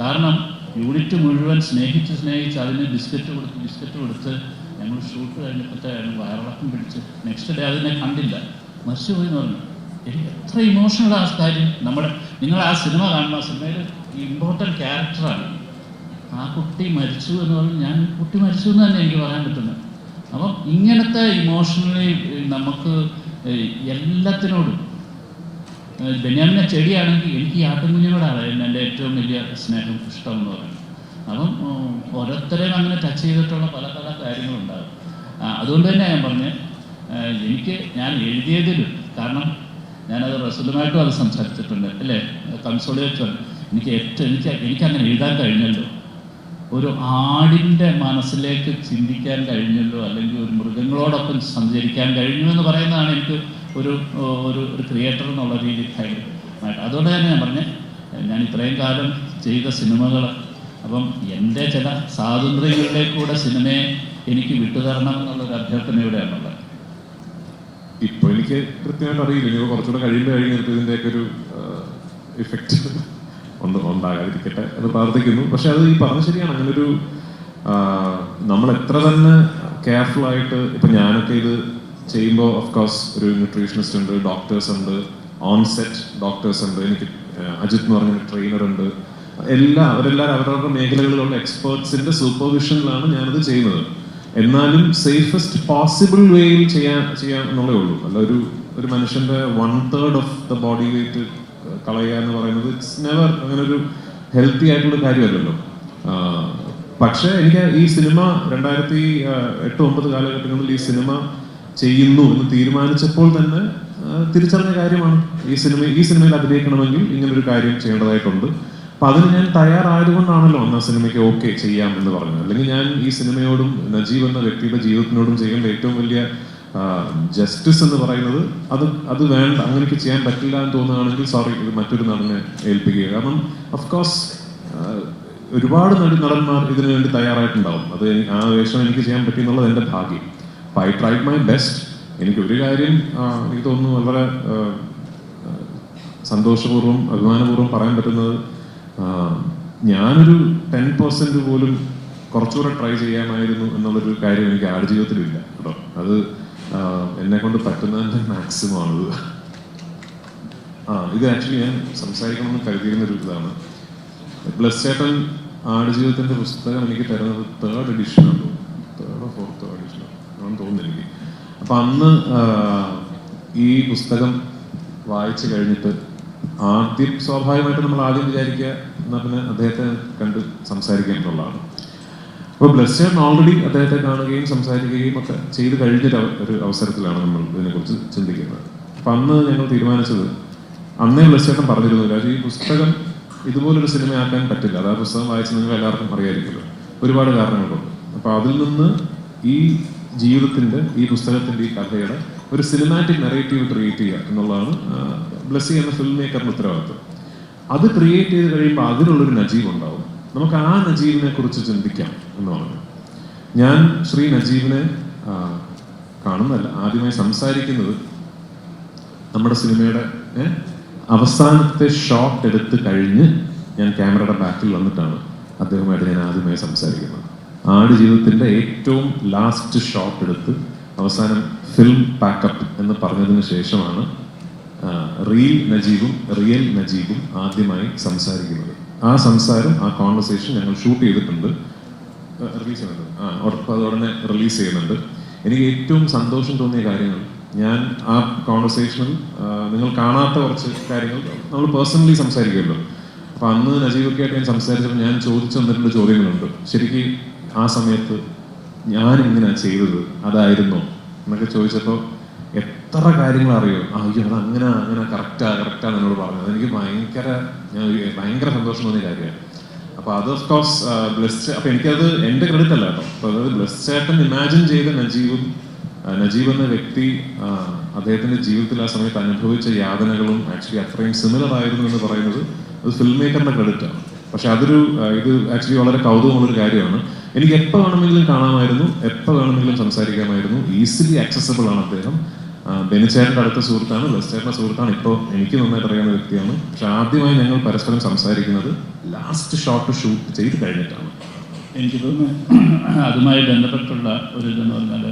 S3: കാരണം യൂണിറ്റ് മുഴുവൻ സ്നേഹിച്ച് അതിന് ബിസ്ക്കറ്റ് കൊടുത്ത് ഞങ്ങൾ ഷൂട്ട് കഴിഞ്ഞപ്പോഴത്തേക്കാണ് വയറിളക്കം പിടിച്ച് നെക്സ്റ്റ് ഡേ അതിനെ കണ്ടില്ല, മരിച്ചുപോയി എന്ന് പറഞ്ഞു. എനിക്ക് എത്ര ഇമോഷണൽ ആ കാര്യം. നിങ്ങൾ ആ സിനിമ കാണുമ്പോൾ ആ സിനിമയിൽ ഇമ്പോർട്ടൻറ്റ് ക്യാരക്ടറാണ്. ആ കുട്ടി മരിച്ചു എന്ന് പറഞ്ഞ് കുട്ടി മരിച്ചു എന്ന് തന്നെ എനിക്ക് പറയാൻ പറ്റുന്നത്. അപ്പം ഇങ്ങനത്തെ ഇമോഷണലി നമുക്ക് എല്ലാത്തിനോടും, ബെന്യാമിനെ ചെടിയാണെങ്കിൽ എനിക്ക് ഈ ആട്ടുകുഞ്ഞിനോടാണ് എൻ്റെ ഏറ്റവും വലിയ സ്നേഹം, ഇഷ്ടം എന്ന് പറയുന്നത്. അപ്പം ഓരോരുത്തരെയും അങ്ങനെ ടച്ച് ചെയ്തിട്ടുള്ള പല കാര്യങ്ങളുണ്ടാകും. അതുകൊണ്ട് തന്നെ ഞാൻ പറഞ്ഞ്, ഞാൻ എഴുതിയതിലും, കാരണം ഞാനത് റസൂലുമായിട്ടും അത് സംസാരിച്ചിട്ടുണ്ട് അല്ലേ, കൺസോളിയേറ്റ് എനിക്കങ്ങനെ എഴുതാൻ കഴിഞ്ഞല്ലോ, ഒരു ആടിൻ്റെ മനസ്സിലേക്ക് ചിന്തിക്കാൻ കഴിഞ്ഞല്ലോ, അല്ലെങ്കിൽ ഒരു മൃഗങ്ങളോടൊപ്പം സഞ്ചരിക്കാൻ കഴിഞ്ഞു എന്ന് പറയുന്നതാണ് എനിക്ക് ഒരു ക്രിയേറ്റർ എന്നുള്ള രീതിയിൽ ഭയങ്കരമായിട്ട്. അതുകൊണ്ട് തന്നെ ഞാൻ പറഞ്ഞ്, ഞാൻ ഇത്രയും കാലം ചെയ്ത സിനിമകൾ. അപ്പം എൻ്റെ ചില സ്വാതന്ത്ര്യങ്ങളിലേക്കൂടെ സിനിമയെ എനിക്ക് വിട്ടുതരണം എന്നുള്ളൊരു അഭ്യർത്ഥനയോടെയാണുള്ളത്.
S1: ഇപ്പോൾ എനിക്ക് കൃത്യമായിട്ട് അറിയില്ല, ഇനി കുറച്ചുകൂടെ കഴിയുമ്പോൾ ഇതിൻ്റെയൊക്കെ ഒരു ഇഫക്റ്റ് ഉണ്ടാകാതിരിക്കട്ടെ എന്ന് പ്രാർത്ഥിക്കുന്നു. പക്ഷെ അത് ഈ പറഞ്ഞ ശരിയാണ്. അങ്ങനൊരു നമ്മൾ എത്ര തന്നെ കെയർഫുള്ളായിട്ട്, ഇപ്പം ഞാനൊക്കെ ഇത് ചെയ്യുമ്പോൾ ഓഫ്കോഴ്സ് ഒരു ന്യൂട്രീഷനിസ്റ്റ് ഉണ്ട്, ഡോക്ടേഴ്സ് ഉണ്ട്, ഓൺസെറ്റ് ഡോക്ടേഴ്സ് ഉണ്ട്, എനിക്ക് അജിത് എന്ന് പറഞ്ഞ ട്രെയിനർ ഉണ്ട്, അവരെല്ലാവരും അവരവരുടെ മേഖലകളിലുള്ള എക്സ്പേർട്സിന്റെ സൂപ്പർവിഷനിലാണ് ഞാനത് ചെയ്യുന്നത്. എന്നാലും സേഫസ്റ്റ് പോസിബിൾ വേയിൽ ചെയ്യാൻ എന്നുള്ളേ ഉള്ളൂ. അല്ല ഒരു മനുഷ്യന്റെ 1/3 ഓഫ് ദ ബോഡി വെയിറ്റ് കളയുക എന്ന് പറയുന്നത് ഇറ്റ്സ് നെവർ അങ്ങനെ ഒരു ഹെൽത്തി ആയിട്ടുള്ള കാര്യമല്ലല്ലോ. പക്ഷേ എനിക്ക് ഈ സിനിമ 2008-2009 കാലഘട്ടങ്ങളിൽ ഈ സിനിമ ചെയ്യുന്നു എന്ന് തീരുമാനിച്ചപ്പോൾ തന്നെ തിരിച്ചറിഞ്ഞ കാര്യമാണ്. ഈ സിനിമയിൽ അഭിനയിക്കണമെങ്കിൽ ഇങ്ങനൊരു കാര്യം ചെയ്യേണ്ടതായിട്ടുണ്ട്. അപ്പൊ അതിന് ഞാൻ തയ്യാറായതുകൊണ്ടാണല്ലോ അന്ന് ആ സിനിമയ്ക്ക് ഓക്കെ ചെയ്യാം എന്ന് പറഞ്ഞത്. അല്ലെങ്കിൽ ഞാൻ ഈ സിനിമയോടും നജീബ് എന്ന വ്യക്തിയുടെ ജീവിതത്തിനോടും ചെയ്യേണ്ട ഏറ്റവും വലിയ ജസ്റ്റിസ് എന്ന് പറയുന്നത് അത് വേണ്ട, അങ്ങനെയൊക്കെ ചെയ്യാൻ പറ്റില്ല എന്ന് തോന്നുകയാണെങ്കിൽ സോറി, ഇത് മറ്റൊരു നടനെ ഏൽപ്പിക്കുക. കാരണം ഓഫ്കോഴ്സ് ഒരുപാട് നടന്മാർ ഇതിനു വേണ്ടി തയ്യാറായിട്ടുണ്ടാവും. അത് ആ വേഷം എനിക്ക് ചെയ്യാൻ പറ്റിയെന്നുള്ളത് എൻ്റെ ഭാഗ്യം. അപ്പൊ ഐ ട്രൈഡ് മൈ ബെസ്റ്റ്. എനിക്കൊരു കാര്യം എനിക്ക് തോന്നുന്നു വളരെ സന്തോഷപൂർവ്വം അഭിമാനപൂർവ്വം പറയാൻ പറ്റുന്നത്, ഞാനൊരു 10% പോലും കുറച്ചുകൂടെ ട്രൈ ചെയ്യാമായിരുന്നു എന്നുള്ളൊരു കാര്യം എനിക്ക് ആടുജീവിതത്തിലില്ല കേട്ടോ. അത് എന്നെ കൊണ്ട് പറ്റുന്നതിൻ്റെ മാക്സിമം ആണത്. ഇത് ആക്ച്വലി ഞാൻ സംസാരിക്കണമെന്ന് കരുതിയിരുന്നൊരു ഇതാണ്. ബ്ലസ് ചേട്ടൻ ആടുജീവിതത്തിൻ്റെ പുസ്തകം എനിക്ക് തരുന്നത് 3rd എഡിഷനാണ്, 3rd or 4th എഡിഷനാണ് ആണെന്ന് തോന്നുന്നു എനിക്ക്. അപ്പം അന്ന് ഈ പുസ്തകം വായിച്ചു കഴിഞ്ഞിട്ട് ആദ്യം സ്വാഭാവികമായിട്ട് നമ്മൾ ആദ്യം വിചാരിക്കുക എന്നാൽ പിന്നെ അദ്ദേഹത്തെ കണ്ട് സംസാരിക്കുക എന്നുള്ളതാണ്. അപ്പോൾ ബ്ലസ് ചേട്ടൻ ഓൾറെഡി അദ്ദേഹത്തെ കാണുകയും സംസാരിക്കുകയും ഒക്കെ ചെയ്ത് കഴിഞ്ഞൊരു അവസരത്തിലാണ് നമ്മൾ ഇതിനെക്കുറിച്ച് ചിന്തിക്കുന്നത്. അപ്പം അന്ന് ഞങ്ങൾ തീരുമാനിച്ചത്, അന്നേ ബ്ലസ് ചേട്ടൻ പറഞ്ഞിരുന്നു, രാജു ഈ പുസ്തകം ഇതുപോലൊരു സിനിമയാക്കാൻ പറ്റില്ല. അത് ആ പുസ്തകം വായിച്ച് നിങ്ങൾ എല്ലാവർക്കും അറിയാമായിരിക്കുമല്ലോ, ഒരുപാട് കാരണങ്ങളുണ്ട്. അപ്പോൾ അതിൽ നിന്ന് ഈ ജീവിതത്തിൻ്റെ, ഈ പുസ്തകത്തിൻ്റെ, ഈ കഥയുടെ ഒരു സിനിമാറ്റിക് നെറേറ്റീവ് ക്രിയേറ്റ് ചെയ്യുക എന്നുള്ളതാണ് ബ്ലെസ്സി എന്ന ഫിലിം മേക്കറിന്റെ ഉത്തരവാദിത്വം. അത് ക്രിയേറ്റ് ചെയ്ത് കഴിയുമ്പോൾ അതിനുള്ളൊരു നജീബ് ഉണ്ടാവും. നമുക്ക് ആ നജീബിനെ കുറിച്ച് ചിന്തിക്കാം എന്ന് പറഞ്ഞു. ഞാൻ ശ്രീ നജീബിനെ കാണുന്നതല്ല, ആദ്യമായി സംസാരിക്കുന്നത് നമ്മുടെ സിനിമയുടെ അവസാനത്തെ ഷോട്ട് എടുത്ത് കഴിഞ്ഞ് ഞാൻ ക്യാമറയുടെ ബാക്കിൽ വന്നിട്ടാണ് അദ്ദേഹമായിട്ട് ഞാൻ ആദ്യമായി സംസാരിക്കുന്നത്. ആടുജീവിതത്തിൻ്റെ ഏറ്റവും ലാസ്റ്റ് ഷോട്ട് എടുത്ത് അവസാനം ഫിലിം പാക്കപ്പ് എന്ന് പറഞ്ഞതിന് ശേഷമാണ് റിയൽ നജീബും ആദ്യമായി സംസാരിക്കുന്നത്. ആ സംസാരം, ആ കോൺവെർസേഷൻ ഞങ്ങൾ ഷൂട്ട് ചെയ്തിട്ടുണ്ട്, റിലീസ് ചെയ്യുന്നുണ്ട്, ഉടനെ റിലീസ് ചെയ്യുന്നുണ്ട്. എനിക്ക് ഏറ്റവും സന്തോഷം തോന്നിയ കാര്യങ്ങൾ, ഞാൻ ആ കോൺവെർസേഷനിൽ നിങ്ങൾ കാണാത്ത കുറച്ച് കാര്യങ്ങൾ നമ്മൾ പേഴ്സണലി സംസാരിക്കുമല്ലോ. അപ്പം അന്ന് നജീബൊക്കെ ആയിട്ട് ഞാൻ സംസാരിച്ചപ്പോൾ ഞാൻ ചോദിച്ചു വന്നിട്ടുള്ള ചോദ്യങ്ങളുണ്ട്. ശരിക്കും ആ സമയത്ത് ഞാൻ എങ്ങനെയാണ് ചെയ്തത്, അതായിരുന്നോ എന്നൊക്കെ ചോദിച്ചപ്പോൾ എത്ര കാര്യങ്ങൾ അറിയോ, അയ്യോ അത് അങ്ങനെ കറക്റ്റാണ് എന്നോട് പറഞ്ഞത്. എനിക്ക് ഭയങ്കര സന്തോഷം തോന്നിയ കാര്യമാണ്. അപ്പോൾ അത് ഓഫ് കോഴ്സ് ബ്ലെസ്, അപ്പം എനിക്കത് എൻ്റെ ക്രെഡിറ്റ് അല്ല കേട്ടോ. അപ്പോൾ അതായത് ബ്ലെസ് ചേട്ടൻ ഇമാജിൻ ചെയ്ത നജീബ് എന്ന വ്യക്തി അദ്ദേഹത്തിൻ്റെ ജീവിതത്തിൽ ആ സമയത്ത് അനുഭവിച്ച യാതനകളും ആക്ച്വലി അത്രയും സിമിലർ ആയിരുന്നു എന്ന് പറയുന്നത് അത് ഫിലിം മേക്കറിൻ്റെ ക്രെഡിറ്റാണ്. പക്ഷെ ഇത് ആക്ച്വലി വളരെ കൗതുകമുള്ളൊരു കാര്യമാണ്. എനിക്ക് എപ്പോൾ വേണമെങ്കിലും കാണാമായിരുന്നു, എപ്പോൾ വേണമെങ്കിലും സംസാരിക്കാമായിരുന്നു. ഈസിലി ആക്സസബിൾ ആണ് അദ്ദേഹം. ബെനിച്ചേട്ടൻ്റെ അടുത്ത സുഹൃത്താണ്, ബ്ലെസ് ചേട്ടൻ്റെ സുഹൃത്താണ്, ഇപ്പോൾ എനിക്ക് നന്നായിട്ട് അറിയാവുന്ന വ്യക്തിയാണ്. പക്ഷെ ആദ്യമായി ഞങ്ങൾ പരസ്പരം സംസാരിക്കുന്നത് ലാസ്റ്റ് ഷോട്ട് ഷൂട്ട് ചെയ്ത് കഴിഞ്ഞിട്ടാണ്.
S3: എനിക്ക് തോന്നുന്നു അതുമായി ബന്ധപ്പെട്ടുള്ള ഒരു ഇതെന്ന് പറഞ്ഞാൽ,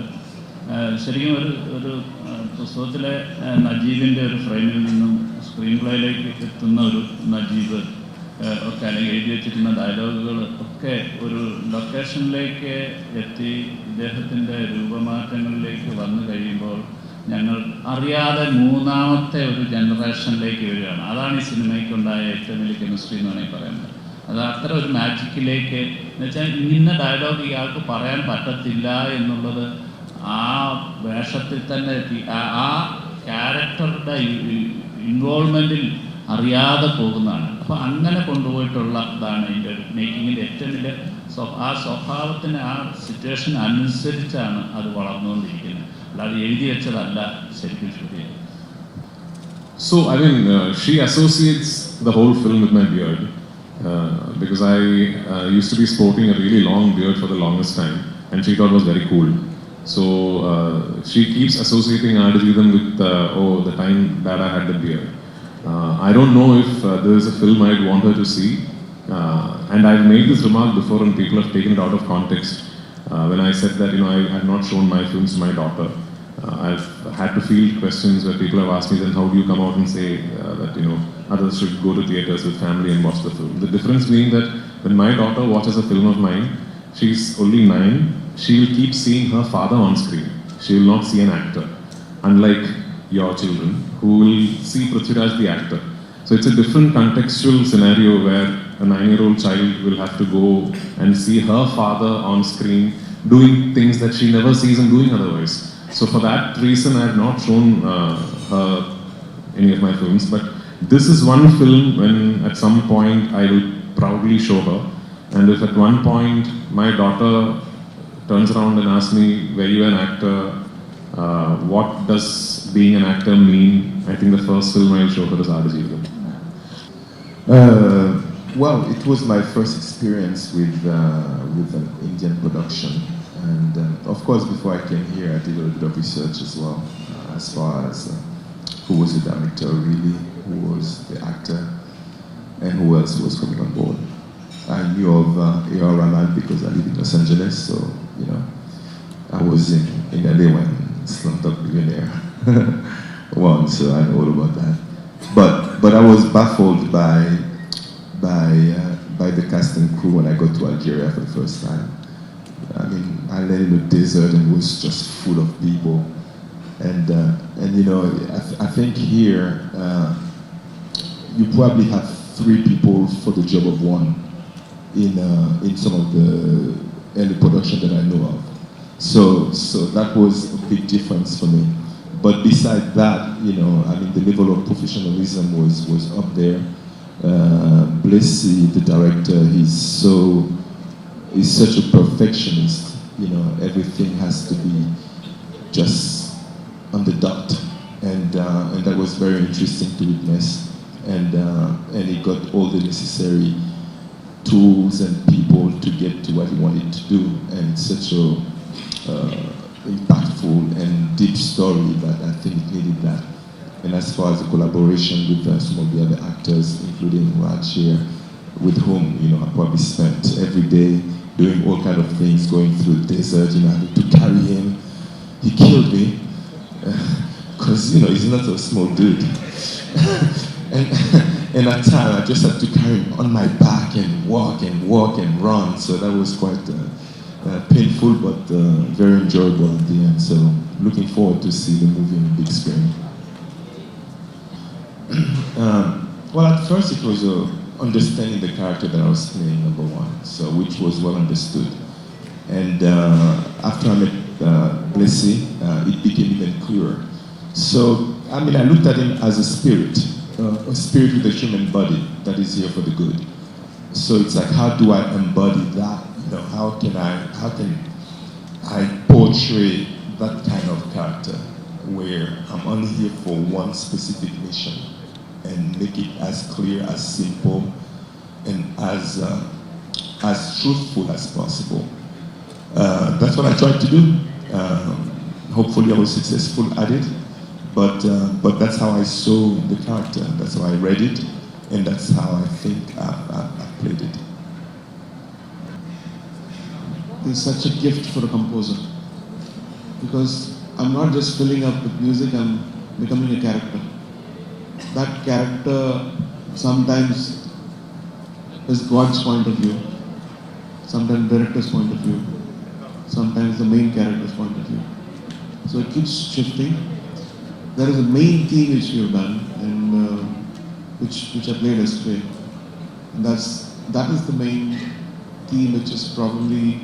S3: ശരിക്കും ഒരു പുസ്തകത്തിലെ നജീബിൻ്റെ ഒരു ഫ്രെയിമിൽ നിന്നും സ്ക്രീൻ പ്ലേയിലേക്ക് എത്തുന്ന ഒരു നജീബ് ഒക്കെ, അല്ലെങ്കിൽ എഴുതി വെച്ചിരുന്ന ഡയലോഗുകൾ ഒക്കെ ഒരു ലൊക്കേഷനിലേക്ക് എത്തി ഇദ്ദേഹത്തിൻ്റെ രൂപമാറ്റങ്ങളിലേക്ക് വന്നു കഴിയുമ്പോൾ ഞങ്ങൾ അറിയാതെ മൂന്നാമത്തെ ഒരു ജനറേഷനിലേക്ക് വരികയാണ്. അതാണ് ഈ സിനിമയ്ക്കുണ്ടായ ഏറ്റവും വലിയ കെമിസ്ട്രി എന്ന് വേണമെങ്കിൽ പറയുന്നത്. അത് അത്തരം ഒരു മാജിക്കിലേക്ക്, എന്നുവെച്ചാൽ ഇന്ന ഡയലോഗ് ഇയാൾക്ക് പറയാൻ പറ്റത്തില്ല എന്നുള്ളത് ആ വേഷത്തിൽ തന്നെ എത്തി, ആ ക്യാരക്ടറുടെ ഇൻവോൾവ്മെൻറ്റിൽ അറിയാതെ പോകുന്നതാണ്. അപ്പോൾ അങ്ങനെ കൊണ്ടുപോയിട്ടുള്ള ഇതാണ് ഇതിൻ്റെ ഒരു മേക്കിങ്ങിൻ്റെ ഏറ്റവും വലിയ ആ സ്വഭാവത്തിന്, ആ സിറ്റുവേഷൻ അനുസരിച്ചാണ് അത് വളർന്നുകൊണ്ടിരിക്കുന്നത്. അല്ലാതെ എഴുതി വെച്ചതല്ല ശരിക്കും ശരിയാണ്.
S1: So I mean, she associates the whole film with my beard. because I used to be sporting a really long beard for the longest time, and she thought it was very cool. So she keeps associating Aadujeevitham with the time that I had the beard. I don't know if there is a film I'd want her to see, and I've made this remark before and people have taken it out of context. When I said that I have not shown my films to my daughter, I've had to field questions where people have asked me, then how do you come out and say that others should go to theatres with family and watch the film? The difference being that when my daughter watches a film of mine, she's only 9, she will keep seeing her father on screen. She will not see an actor, unlike your children who will see Prithviraj the actor. So it's a different contextual scenario where a 9-year-old child will have to go and see her father on screen doing things that she never sees him doing otherwise. So for that reason, I have not shown her any of my films. But this is one film when at some point I will proudly show her. And if at one point my daughter turns around and asks me, were you an actor? What does being an actor mean? I think the first film I'll show her is Aadujeevitham.
S4: Well, it was my first experience with an Indian production. And of course, before I came here, I did a little bit of research as well, as far as who was the director really, who was the actor, and who else was coming on board. I knew of Rahman because I live in Los Angeles, so I was in LA when Slumdog Millionaire won, so I know all about that. But I was baffled by the cast and crew when I got to Algeria for the first time. I mean, I landed in the desert and it was just full of people. And I think here you probably have 3 people for the job of 1 in some of the early production that I know of. So that was a big difference for me. But beside that, I mean, the level of professionalism was up there. Blessy, the director, he's such a perfectionist. Everything has to be just on the dot, and that was very interesting to witness. And he got all the necessary tools and people to get to what he wanted to do, and such a impactful and deep story that I think it needed that. And as far as the collaboration with some of the other actors, including Raj here, with whom I probably spent every day doing all kind of things, going through the desert, having to carry him. He killed me because he's not a small dude. and at times I just had to carry him on my back and walk and run. So that was quite painful, but very enjoyable at the end. So looking forward to see the movie on the big screen. Well, at first it was understanding the character that I was playing, number 1, so which was well understood. And after I met Blessy, it became even clearer. So, I mean, I looked at him as a spirit with a human body that is here for the good. So it's like, how do I embody that? How can I portray that kind of character where I'm only here for one specific mission and make it as clear, as simple, and as truthful as possible. That's what I tried to do. Hopefully I was successful at it, but that's how I saw the character, that's how I read it, and that's how I think I played it.
S5: It's such a gift for a composer, because I'm not just filling up with music, I'm becoming a character. That character sometimes is God's point of view, sometimes director's point of view, sometimes the main character's point of view. So it keeps shifting. There is a main theme which we have done, and which I played yesterday. And that is the main theme, which is probably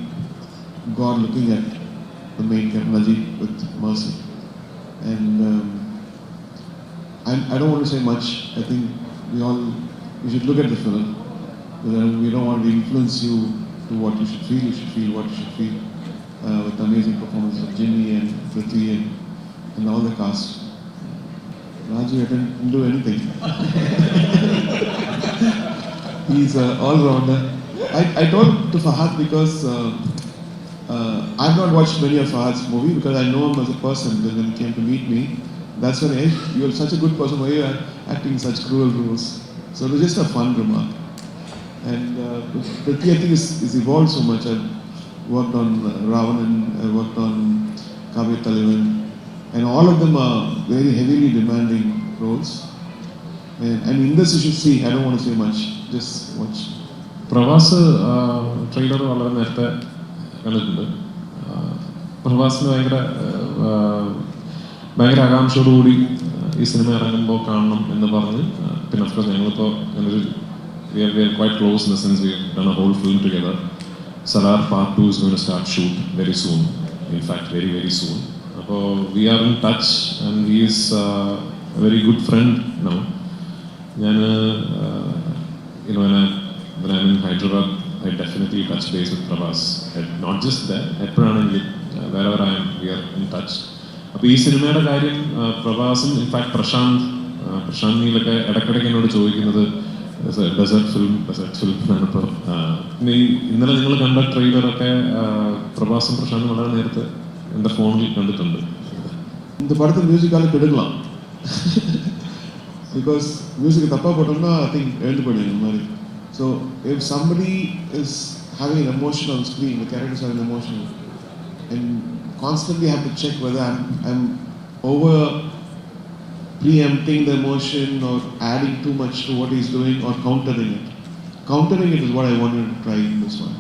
S5: God looking at the main character, Najeeb, with mercy. And I don't want to say much. I think we should look at the film. We don't want to influence you to what you should feel. You should feel what you should feel. With the amazing performances of Jimmy and Prithvi and all the cast. Raju, I didn't do anything. He's an all-rounder. I told to Fahad because I've not watched many of Fahad's movie because I know him as a person. Then when he came to meet me, that's when, hey, you're such a good person. Why are you acting such cruel roles? So it was just a fun remark. And Prithvi, I think, is evolved so much. I've worked on Rahman, I've worked on Kavya Talivan, and all of them are very heavily demanding roles. And in this you should see, I don't want to say much, just watch.
S1: Pravas trailer വളരെ നേരത്തെ കണ്ടിട്ടുണ്ട്. പ്രവാസിന് ഭയങ്കര ആകാംക്ഷയോടുകൂടി ഈ cinema ഇറങ്ങുമ്പോൾ കാണണം എന്ന് പറഞ്ഞ് പിന്നെ അഫ്കോഴ്സ് ഞങ്ങളിപ്പോൾ we are quite close in the sense we have done a whole film together. Salar Part 2 is going to start shoot very soon. In fact, very, very soon. So we are in touch and he is a very good friend now. When I'm in Hyderabad, I definitely touch base with Prabhas. Not just there, wherever I am, we are in touch. അപ്പോൾ ഈ സിനിമയുടെ കാര്യം പ്രഭാസും in fact Prashant നീലൊക്കെ ഇടയ്ക്കിടയ്ക്ക് എന്നോട് ചോദിക്കുന്നത് desert film എന്നാണ്. ഇപ്പോൾ ഇന്നലെ നിങ്ങൾ കണ്ട ട്രെയിലറൊക്കെ പ്രഭാസും പ്രശാന്തും വളരെ നേരത്തെ എൻ്റെ ഫോണിൽ കണ്ടിട്ടുണ്ട്.
S5: இந்த படத்தை மியூசிக்கால கெடுக்கலாம். Because music தப்பா போட்டோம்னா I think எழுந்து போயிடும் இந்த மாதிரி. So if somebody is having an emotion on screen, the characters are an emotion, and constantly have to check whether I'm over preempting the emotion or adding too much to what he's doing or countering it. Countering it is what I wanted to try in this one.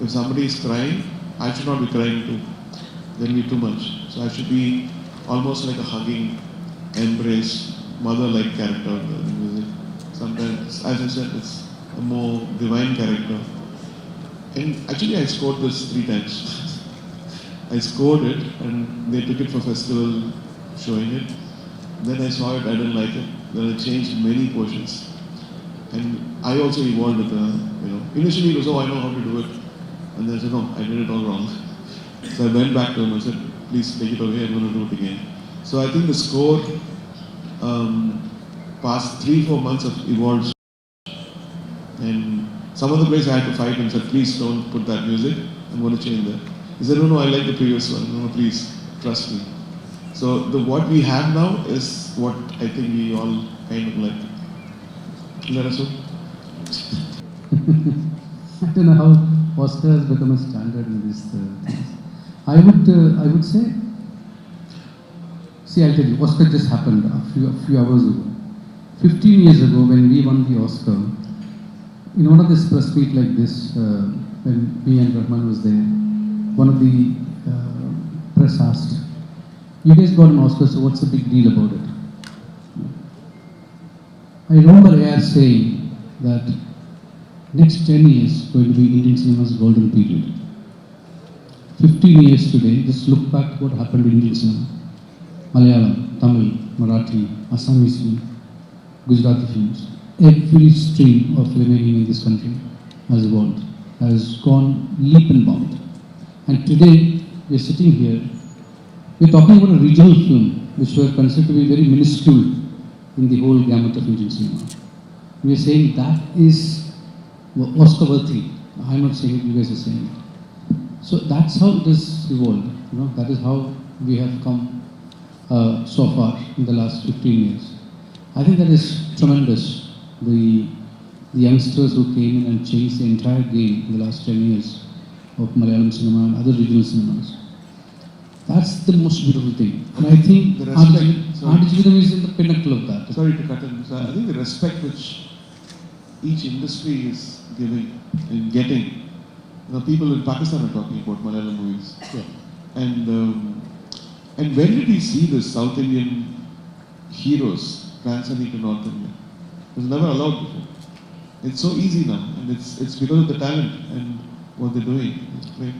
S5: If somebody is crying, I should not be crying too. There will be too much. So I should be almost like a hugging, embrace, mother-like character in the music. Sometimes, as I said, it's a more divine character. And actually I scored this 3 times. I scored it and they took it for festival showing it. Then I saw it, I didn't like it. Then I changed many portions. And I also evolved with initially it was, oh, I know how to do it. And then I said, no, I did it all wrong. So I went back to him and said, please take it away, I'm going to do it again. So I think the score past 3-4 months have evolved. And some of the places I had to fight and said, please don't put that music, I'm going to change that. He said, no, I like the previous one. No, please, trust me. So what we have now is what I think we all kind of like. Rasool?
S6: I don't know how Oscar has become a standard in these things. I would say, see, I'll tell you, Oscar just happened a few hours ago. 15 years ago, when we won the Oscar, in one of this press meet like this, when me and Rahman was there, one of the press asked, you guys got an Oscar, so what's the big deal about it? I remember AR saying that next 10 years is going to be Indian cinema's golden period. 15 years today, just look back what happened in Indian cinema. Malayalam, Tamil, Marathi, Assamese film, Gujarati films. Every stream of filmmaking in this country has evolved, has gone leap and bound. And today, we are sitting here, we are talking about a regional film which were considered to be very minuscule in the whole gamut of Indian cinema. We are saying that is Oscar worthy. I'm not saying it, you guys are saying it. So that's how it has evolved. That is how we have come so far in the last 15 years. I think that is tremendous. The youngsters who came in and changed the entire game in the last 10 years of Malayalam cinema and other regional cinemas. That's the most beautiful thing. And I think Aadujeevitham is in the pinnacle of that.
S5: Sorry to cut in. I think the respect which each industry is giving and getting. People in Pakistan are talking about Malayalam movies. Yeah. And when did we see the South Indian heroes transcending to North India? It was never allowed before. It's so easy now, and it's because of the talent and what they're doing. It's great.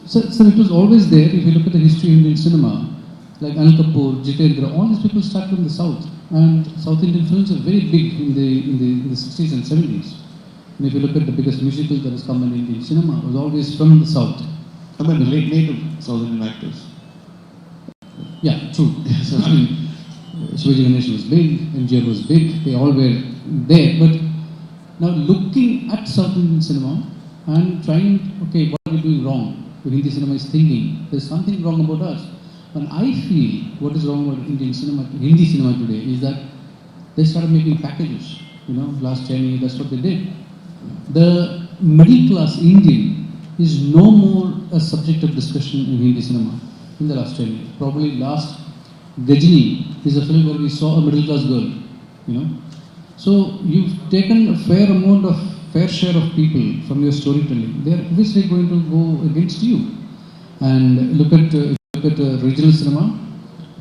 S6: So it was always there. If you look at the history of Indian cinema, like Anil Kapoor, Jitendra, all these people started from the South, and South Indian films are very big in the 60s and 70s. And if you look at the biggest musical that has come in Indian cinema, it was always from the South.
S5: I mean, the late native South Indian actors.
S6: Yeah, true. I mean, Shivaji Ganesh was big, MGR was big, they all were there. But Now looking at South Indian cinema and trying, okay, what are we doing wrong? The Hindi cinema is thinking there's something wrong about us. And I feel what is wrong about Indian cinema, Hindi cinema today is that they started making packages. Last 10 years, that's what they did. The middle class Indian is no more a subject of discussion in Hindi cinema in the last 10 years. Probably last Gajini is a film where we saw a middle class girl, So you've taken a fair share of people from your storytelling. They are obviously going to go against you. And look at regional cinema,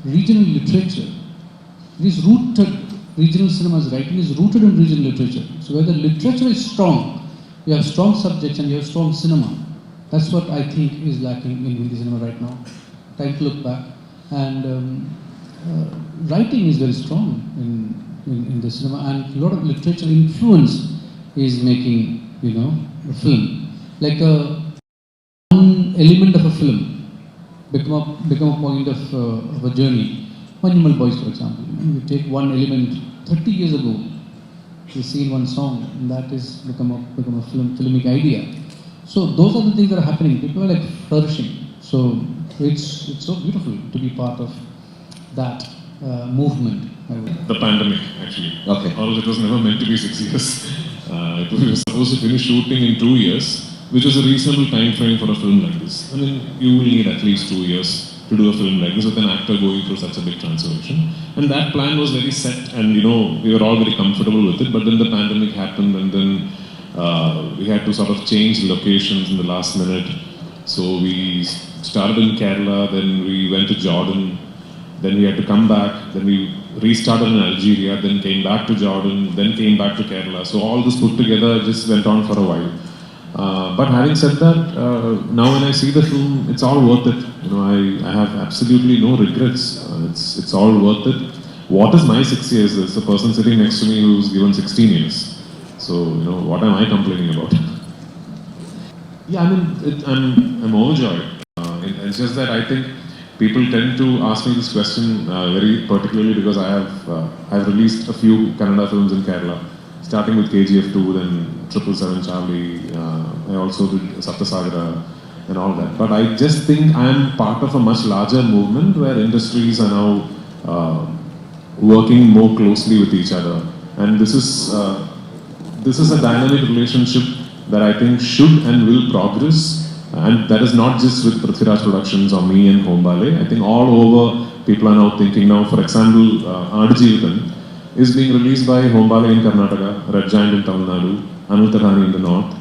S6: regional literature. It is rooted. Regional cinema's writing is rooted in regional literature. So where the literature is strong, you have strong subjects and you have strong cinema. That's what I think is lacking in Hindi cinema right now. Time to look back. And writing is very strong in the cinema, and a lot of literature influence is making, a film. Like one element of a film become a point of a journey. Animal Boys, for example. You take one element 30 years ago, you see in one song, and that is become a filmic idea. So those are the things that are happening. People are like flourishing. So it's so beautiful to be part of that movement.
S1: The pandemic, actually.
S4: Okay.
S1: Although it was never meant to be 6 years. We were supposed to finish shooting in 2 years, which is a reasonable time frame for a film like this. I mean, you will need at least 2 years to do a film like this with an actor going through such a big transformation. And that plan was very set, and we were all very comfortable with it. But then the pandemic happened, and then we had to sort of change locations in the last minute. So we started in Kerala, then we went to Jordan, then we had to come back, then we restarted in Algeria, then came back to Jordan, then came back to Kerala. So all this put together just went on for a while. But having said that, now when I see the film, it's all worth it. I have absolutely no regrets. It's all worth it. What is my 6 years? There's a person sitting next to me who's given 16 years. So, what am I complaining about? Yeah, I mean, I'm overjoyed. It's just that I think people tend to ask me this question very particularly because I've released a few Kannada films in Kerala, starting with KGF 2, then 777 Charlie. I also did Saptasagara and all that. But I just think I am part of a much larger movement where industries are now working more closely with each other, and this is a dynamic relationship that I think should and will progress. And that is not just with Prithviraj Productions or me and Hombale. I think all over people are now thinking now. For example, Aadujeevitham is being released by Hombale in Karnataka, Red Giant in Tamil Nadu, Anil Tadhani in the north,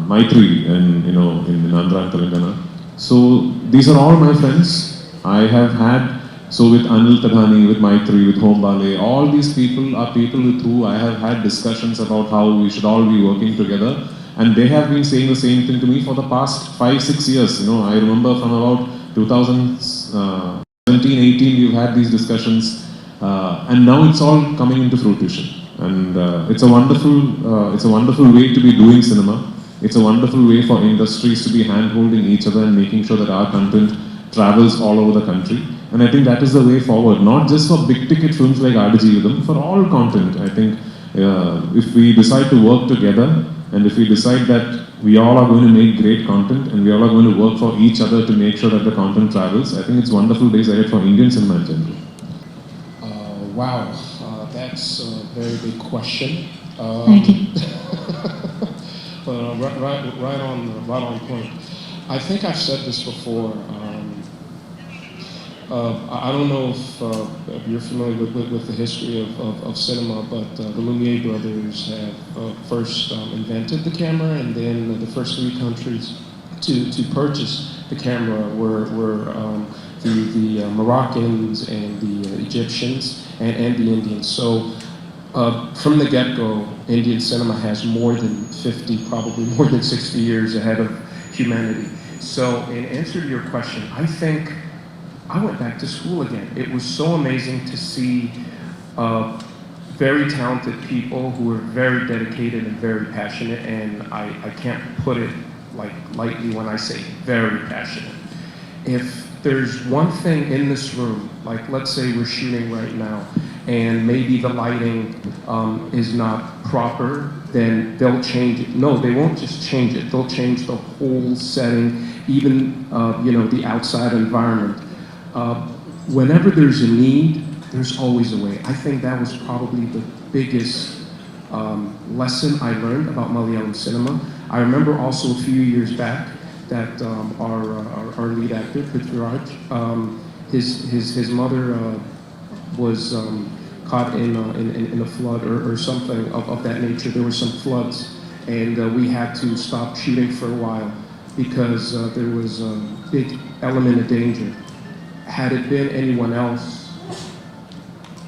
S1: Maitri in Andhra and Telangana. So these are all my friends. I have had, so with Anil Tadhani, with Maitri, with Hombale, all these people are people with who I have had discussions about how we should all be working together. And they have been saying the same thing to me for the past 5-6 years. I remember from about 2017-18, we've had these discussions, and now it's all coming into fruition. And it's a wonderful way to be doing cinema. It's a wonderful way for industries to be hand-holding each other and making sure that our content travels all over the country. And I think that is the way forward, not just for big-ticket films like Aadujeevitham, for all content. I think if we decide to work together, and if we decide that we all are going to make great content and we all are going to work for each other to make sure that the content travels, I think it's wonderful days ahead for Indian cinema in general.
S7: Wow, that's a very big question.
S2: Thank you.
S7: Right on point. I think I've said this before. I don't know if you're familiar with the history of cinema, but the Lumiere brothers have first invented the camera, and then the first 3 countries to purchase the camera were the Moroccans and the Egyptians and the Indians. So from the get-go, Indian cinema has more than 50, probably more than 60 years ahead of humanity. So in answer to your question, I think I went back to school again. It was so amazing to see very talented people who were very dedicated and very passionate, and I can't put it lightly when I say very passionate. If there's one thing in this room, like let's say we're shooting right now, and maybe the lighting is not proper, then they'll change it. No, they won't just change it. They'll change the whole setting, even the outside environment. Whenever there's a need, there's always a way. I think that was probably the biggest lesson I learned about Malayalam cinema. I remember also a few years back that our lead actor, Prithviraj, his mother was caught in a flood or something of that nature. There were some floods, and we had to stop shooting for a while because there was a big element of danger. Had it been anyone else,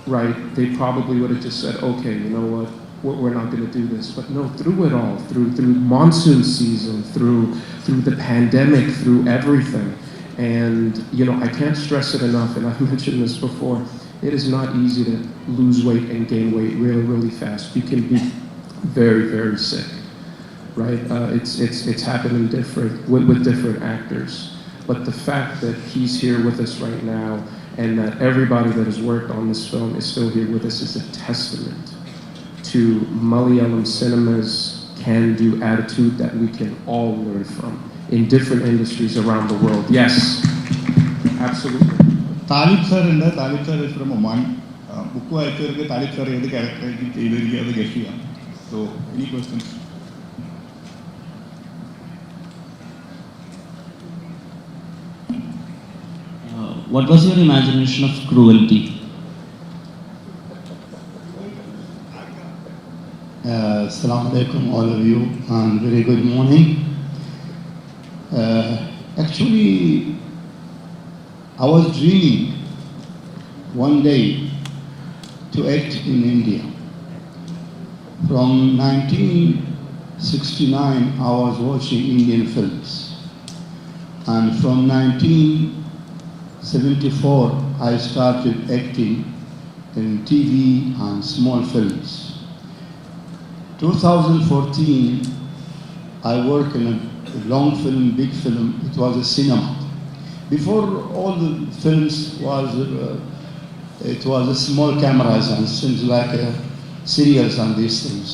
S7: right, they probably would have just said, okay, you know what, we're not going to do this. But no, through it all, through monsoon season, through the pandemic, through everything. And, I can't stress it enough, and I've mentioned this before, it is not easy to lose weight and gain weight really, really fast. You can be very, very sick, right? It's happening with different actors. But the fact that he's here with us right now and that everybody that has worked on this film is still here with us is a testament to Malayalam cinema's can-do attitude that we can all learn from in different industries around the world. Yes, absolutely.
S8: Talib sir is from Oman. Book വായിച്ചവർക്ക് Talib sir ഏത് ക്യാരക്ടറായിരിക്കും ചെയ്തിരിക്കുക അത് guess ചെയ്യാം. So, any questions?
S9: What was your imagination of cruelty?
S8: Assalamu alaikum all of you and very good morning. Actually, I was dreaming one day to act in India. From 1969 I was watching Indian films, and from 1974 I started acting in TV and small films. 2014 I worked in a long film, big film. It was a cinema. Before all the films it was a small cameras and things like serials and these things.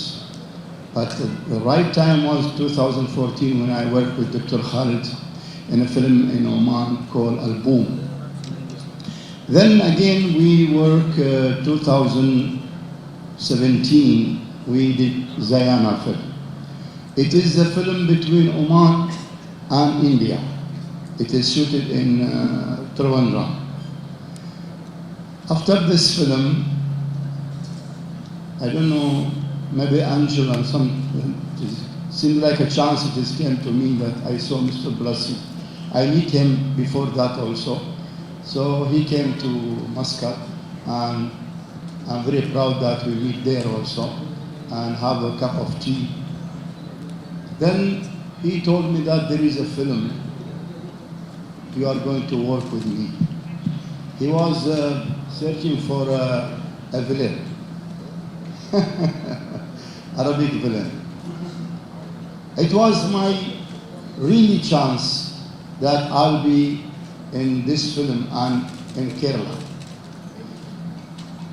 S8: But the right time was 2014 when I worked with Dr. Khalid in a film in Oman called Al-Boom. Then again we work 2017 we did Zayana film. It is a film between Oman and India. It is shooted in Trivandrum. After this film, I don't know, maybe Angel and some, it seemed like a chance it came to me that I saw Mr. Blessy. I meet him before that also. So he came to Muscat, and I'm very proud that we meet there also and have a cup of tea. Then he told me that there is a film, you are going to work with me. He was searching for a villain, Arabic villain. It was my really chance that I'll be in this film and in Kerala.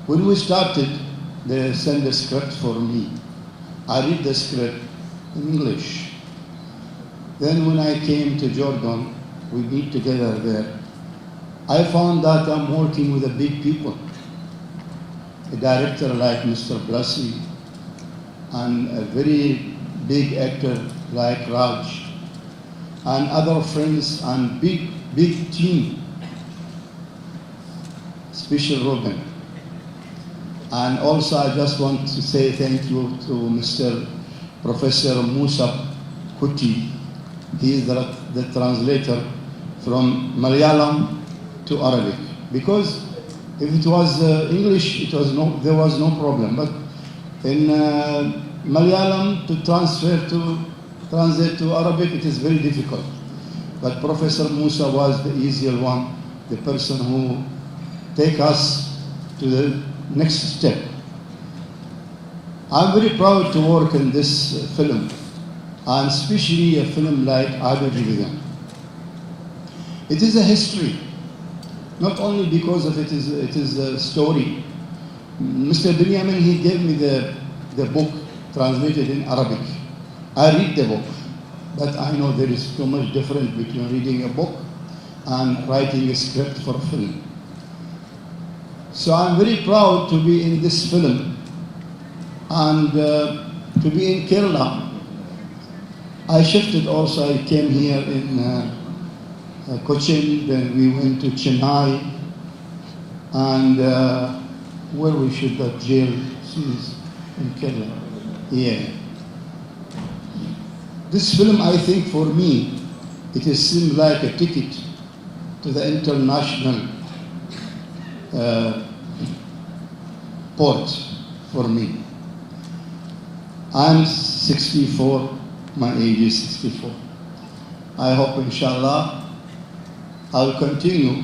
S8: When we started, they sent a script for me. I read the script in English. Then when I came to Jordan, we meet together there. I found that I'm working with the big people. A director like Mr. Blessy and a very big actor like Raj and other friends and big team, especially Robin. And also I just want to say thank you to Mr. Professor Musa Kuti. He is the translator from Malayalam to Arabic. Because if it was English, there was no problem. But in Malayalam to translate to Arabic, it is very difficult. But Professor Musa was the easier one, the person who take us to the next step. I'm very proud to work in this film, and especially a film like Aadujeevitham. It is a history, not only because of it is a story, Mr. Benjamin, he gave me the book translated in Arabic. I read the book, but I know there is too much difference between reading a book and writing a script for a film. So I'm very proud to be in this film and to be in Kerala. I shifted also, I came here in Cochin, then we went to Chennai, and where we shoot that jail scenes in Kerala. Yeah. This film, I think for me, it seems like a ticket to the international port for me. I'm 64, my age is 64. I hope, inshallah, I'll continue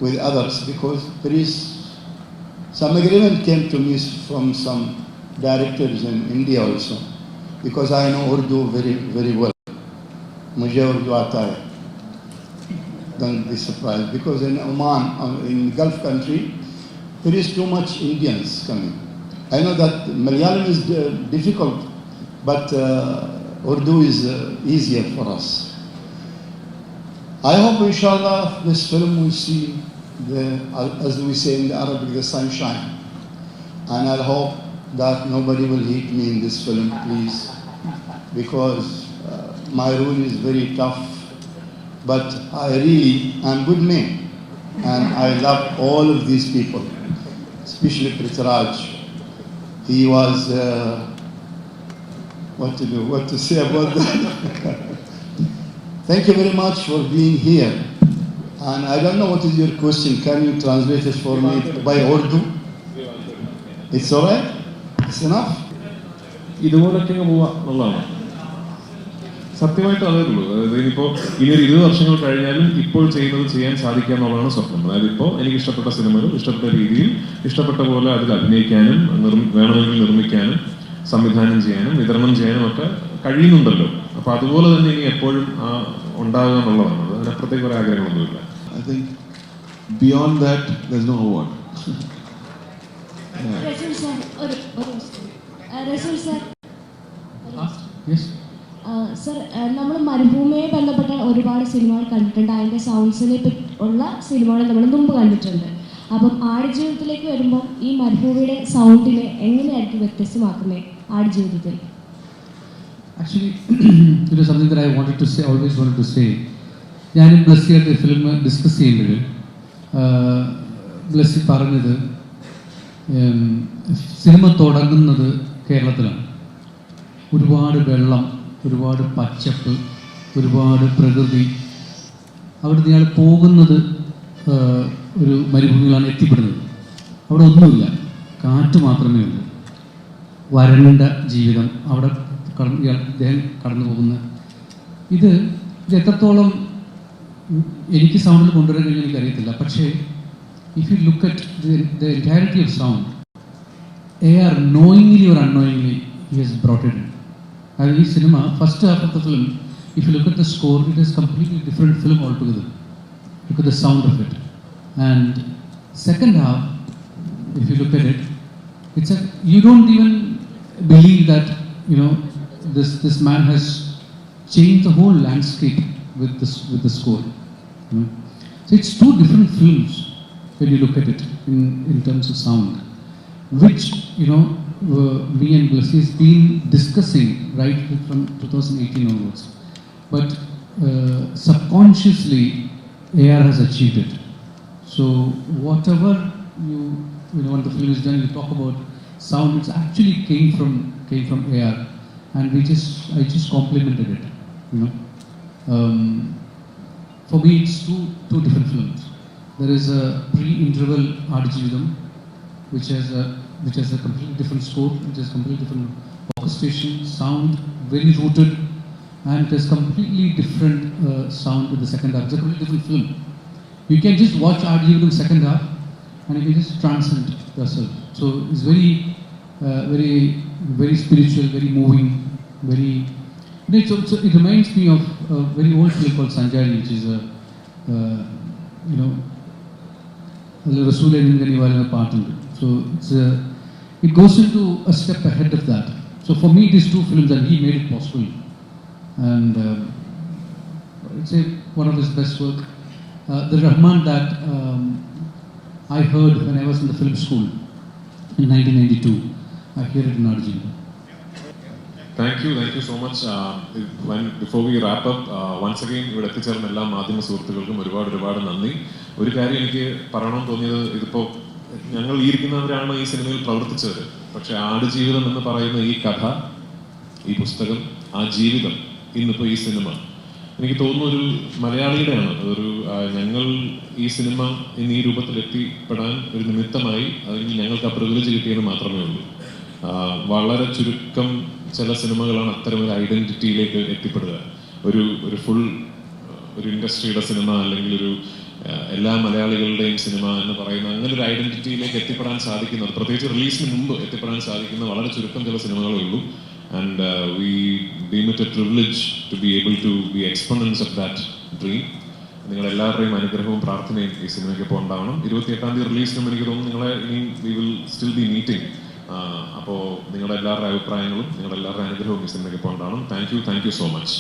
S8: with others because there is some agreement came to me from some directors in India also, because I know Urdu very, very well. Mujhe Urdu aata hai. Don't be surprised, because in Oman, in Gulf country, there is too much Indians coming. I know that Malayalam is difficult, but Urdu is easier for us. I hope, inshallah, this film will see, as we say in the Arabic, the sunshine. And I hope that nobody will hate me in this film, please, because my role is very tough, but I really am good man, and I love all of these people, especially Prithviraj. He was, what to say about that? Thank you very much for being here. And I don't know what is your question. Can you translate it for me by Urdu? It's all right? It's enough?
S1: ഇതുപോലൊക്കെ പോവുക എന്നുള്ളതാണ് സത്യമായിട്ട് അതേ ഉള്ളൂ. അതായത് ഇനിയിപ്പോൾ ഇനിയൊരു 20 വർഷങ്ങൾ കഴിഞ്ഞാലും ഇപ്പോൾ ചെയ്യുന്നത് ചെയ്യാൻ സാധിക്കുക എന്നുള്ളതാണ് സ്വപ്നം. അതായത് ഇപ്പോൾ എനിക്ക് ഇഷ്ടപ്പെട്ട സിനിമകൾ ഇഷ്ടപ്പെട്ട രീതിയിൽ ഇഷ്ടപ്പെട്ട പോലെ അതിൽ അഭിനയിക്കാനും വേണമെങ്കിൽ നിർമ്മിക്കാനും സംവിധാനം ചെയ്യാനും വിതരണം ചെയ്യാനും ഒക്കെ കഴിയുന്നുണ്ടല്ലോ. അപ്പോൾ അതുപോലെ തന്നെ ഇനി എപ്പോഴും ഉണ്ടാകുക എന്നുള്ളതാണ്. അതിനപ്പുറത്തേക്ക് ഒരു ആഗ്രഹങ്ങളൊന്നുമില്ല.
S5: I think beyond that, there's no award.
S10: Rasool sir, Rasool sir.
S6: Yes.
S10: Sir, നമ്മൾ മരുഭൂമിയെ ബന്ധപ്പെട്ട ഒരുപാട് സിനിമകൾ കണ്ടിട്ടുണ്ട്. അതിൻ്റെ സൗണ്ട്സിനെ ഉള്ള സിനിമകൾ നമ്മൾ മുമ്പ് കണ്ടിട്ടുണ്ട്. അപ്പം ആടുജീവിതത്തിലേക്ക് വരുമ്പോൾ ഈ മരുഭൂമിയുടെ സൗണ്ടിനെ എങ്ങനെയായിരിക്കും വ്യത്യസ്തമാക്കുന്നത് ആടുജീവിതത്തിൽ?
S6: Actually, it is something that I wanted to say, always wanted to say. ഞാനും ബ്ലസ്സിയായിട്ട് ഫിലിം ഡിസ്കസ് ചെയ്യുമ്പോൾ ബ്ലസ്സി പറഞ്ഞത് സിനിമ തുടങ്ങുന്നത് കേരളത്തിലാണ്. ഒരുപാട് വെള്ളം, ഒരുപാട് പച്ചപ്പ്, ഒരുപാട് പ്രകൃതി. അവിടുന്ന് ഇയാൾ പോകുന്നത് ഒരു മരുഭൂമിയിലാണ് എത്തിപ്പെടുന്നത്. അവിടെ ഒന്നുമില്ല, കാറ്റ് മാത്രമേ ഉള്ളൂ, വരണ്ട ജീവിതം. അവിടെ അദ്ദേഹം കടന്നു പോകുന്ന ഇത് എത്രത്തോളം എനിക്ക് സൗണ്ടിൽ കൊണ്ടുവരാൻ കഴിഞ്ഞാൽ എനിക്കറിയത്തില്ല. പക്ഷേ if you look at the entirety of sound, AR knowingly or unknowingly he has brought it in. And this cinema, first half of the film, if you look at the score, it is completely different film altogether. Look at the sound of it. And second half, if you look at it, it's you don't even believe that, you know, this man has changed the whole landscape with the score. You know? So it's two different films when you look at it in terms of sound, which, you know, me and Blessy has been discussing right from 2018 onwards. But subconsciously, AR has achieved it. So whatever you know, when the film is done, you talk about sound. It actually came from AR, and I just complimented it. You know, for me, it's two different films. There is a pre-interval Aadujeevitham, which has a completely different score, which has completely different orchestration, sound, very rooted, and it has completely different sound with the second half. It's a completely different film. You can just watch Aadujeevitham second half, and you can just transcend yourself. So it's very, very spiritual, very moving, very. It reminds me of a very old film called Sanjari, which is you know, Rasool and part in So it goes into a step ahead of that. So for me, these two films, and he made it possible. And I'd say one of his best work. The Rahman that I heard when I was in the film school in 1992, I hear it in Aadujeevitham.
S1: Thank you so much. Before we wrap up, once again, ഇവിടെ എത്തിച്ചേർന്ന എല്ലാ മാധ്യമ സുഹൃത്തുക്കൾക്കും ഒരുപാട് നന്ദി. ഒരു കാര്യം എനിക്ക് പറയണമെന്ന് തോന്നിയത്, ഇതിപ്പോൾ ഞങ്ങൾ ഈ ഇരിക്കുന്നവരാണ് ഈ സിനിമയിൽ പ്രവർത്തിച്ചവർ. പക്ഷെ ആടുജീവിതം എന്ന് പറയുന്ന ഈ കഥ, ഈ പുസ്തകം, ആ ജീവിതം, ഇന്നിപ്പോൾ ഈ സിനിമ, എനിക്ക് തോന്നുന്നു ഒരു മലയാളിയുടെയാണ്. അതൊരു ഞങ്ങൾ ഈ സിനിമ ഇന്ന് ഈ രൂപത്തിൽ എത്തിപ്പെടാൻ ഒരു നിമിത്തമായി അതിന് ഞങ്ങൾക്ക് ആ പ്രിവിലേജ് കിട്ടിയെന്ന് മാത്രമേ ഉള്ളൂ. വളരെ ചുരുക്കം ചില സിനിമകളാണ് അത്തരം ഒരു ഐഡന്റിറ്റിയിലേക്ക് എത്തിപ്പെടുക. ഒരു ഫുൾ ഒരു ഇൻഡസ്ട്രിയുടെ സിനിമ, അല്ലെങ്കിൽ ഒരു എല്ലാ മലയാളികളുടെയും സിനിമ എന്ന് പറയുന്ന അങ്ങനെ ഒരു ഐഡന്റിറ്റിയിലേക്ക് എത്തിപ്പെടാൻ സാധിക്കുന്നത്, പ്രത്യേകിച്ച് റിലീസിന് മുമ്പ് എത്തിപ്പെടാൻ സാധിക്കുന്ന വളരെ ചുരുക്കം ചില സിനിമകളേ ഉള്ളൂ. And we deem it a privilege to be able to be exponents of that dream. നിങ്ങളെല്ലാവരുടെയും അനുഗ്രഹവും പ്രാർത്ഥനയും ഈ സിനിമയ്ക്കൊപ്പം ഉണ്ടാവണം. 28-ാം തീയതി റിലീസിനും എനിക്ക് തോന്നുന്നു നിങ്ങളെ ഇനിയും we will still be meeting. അപ്പോൾ നിങ്ങളുടെ എല്ലാവരുടെ അഭിപ്രായങ്ങളും നിങ്ങളുടെ എല്ലാവരുടെ അനുഗ്രഹവും ഈ സിനിമയ്ക്കൊപ്പം ഉണ്ടാവണം. Thank you so much.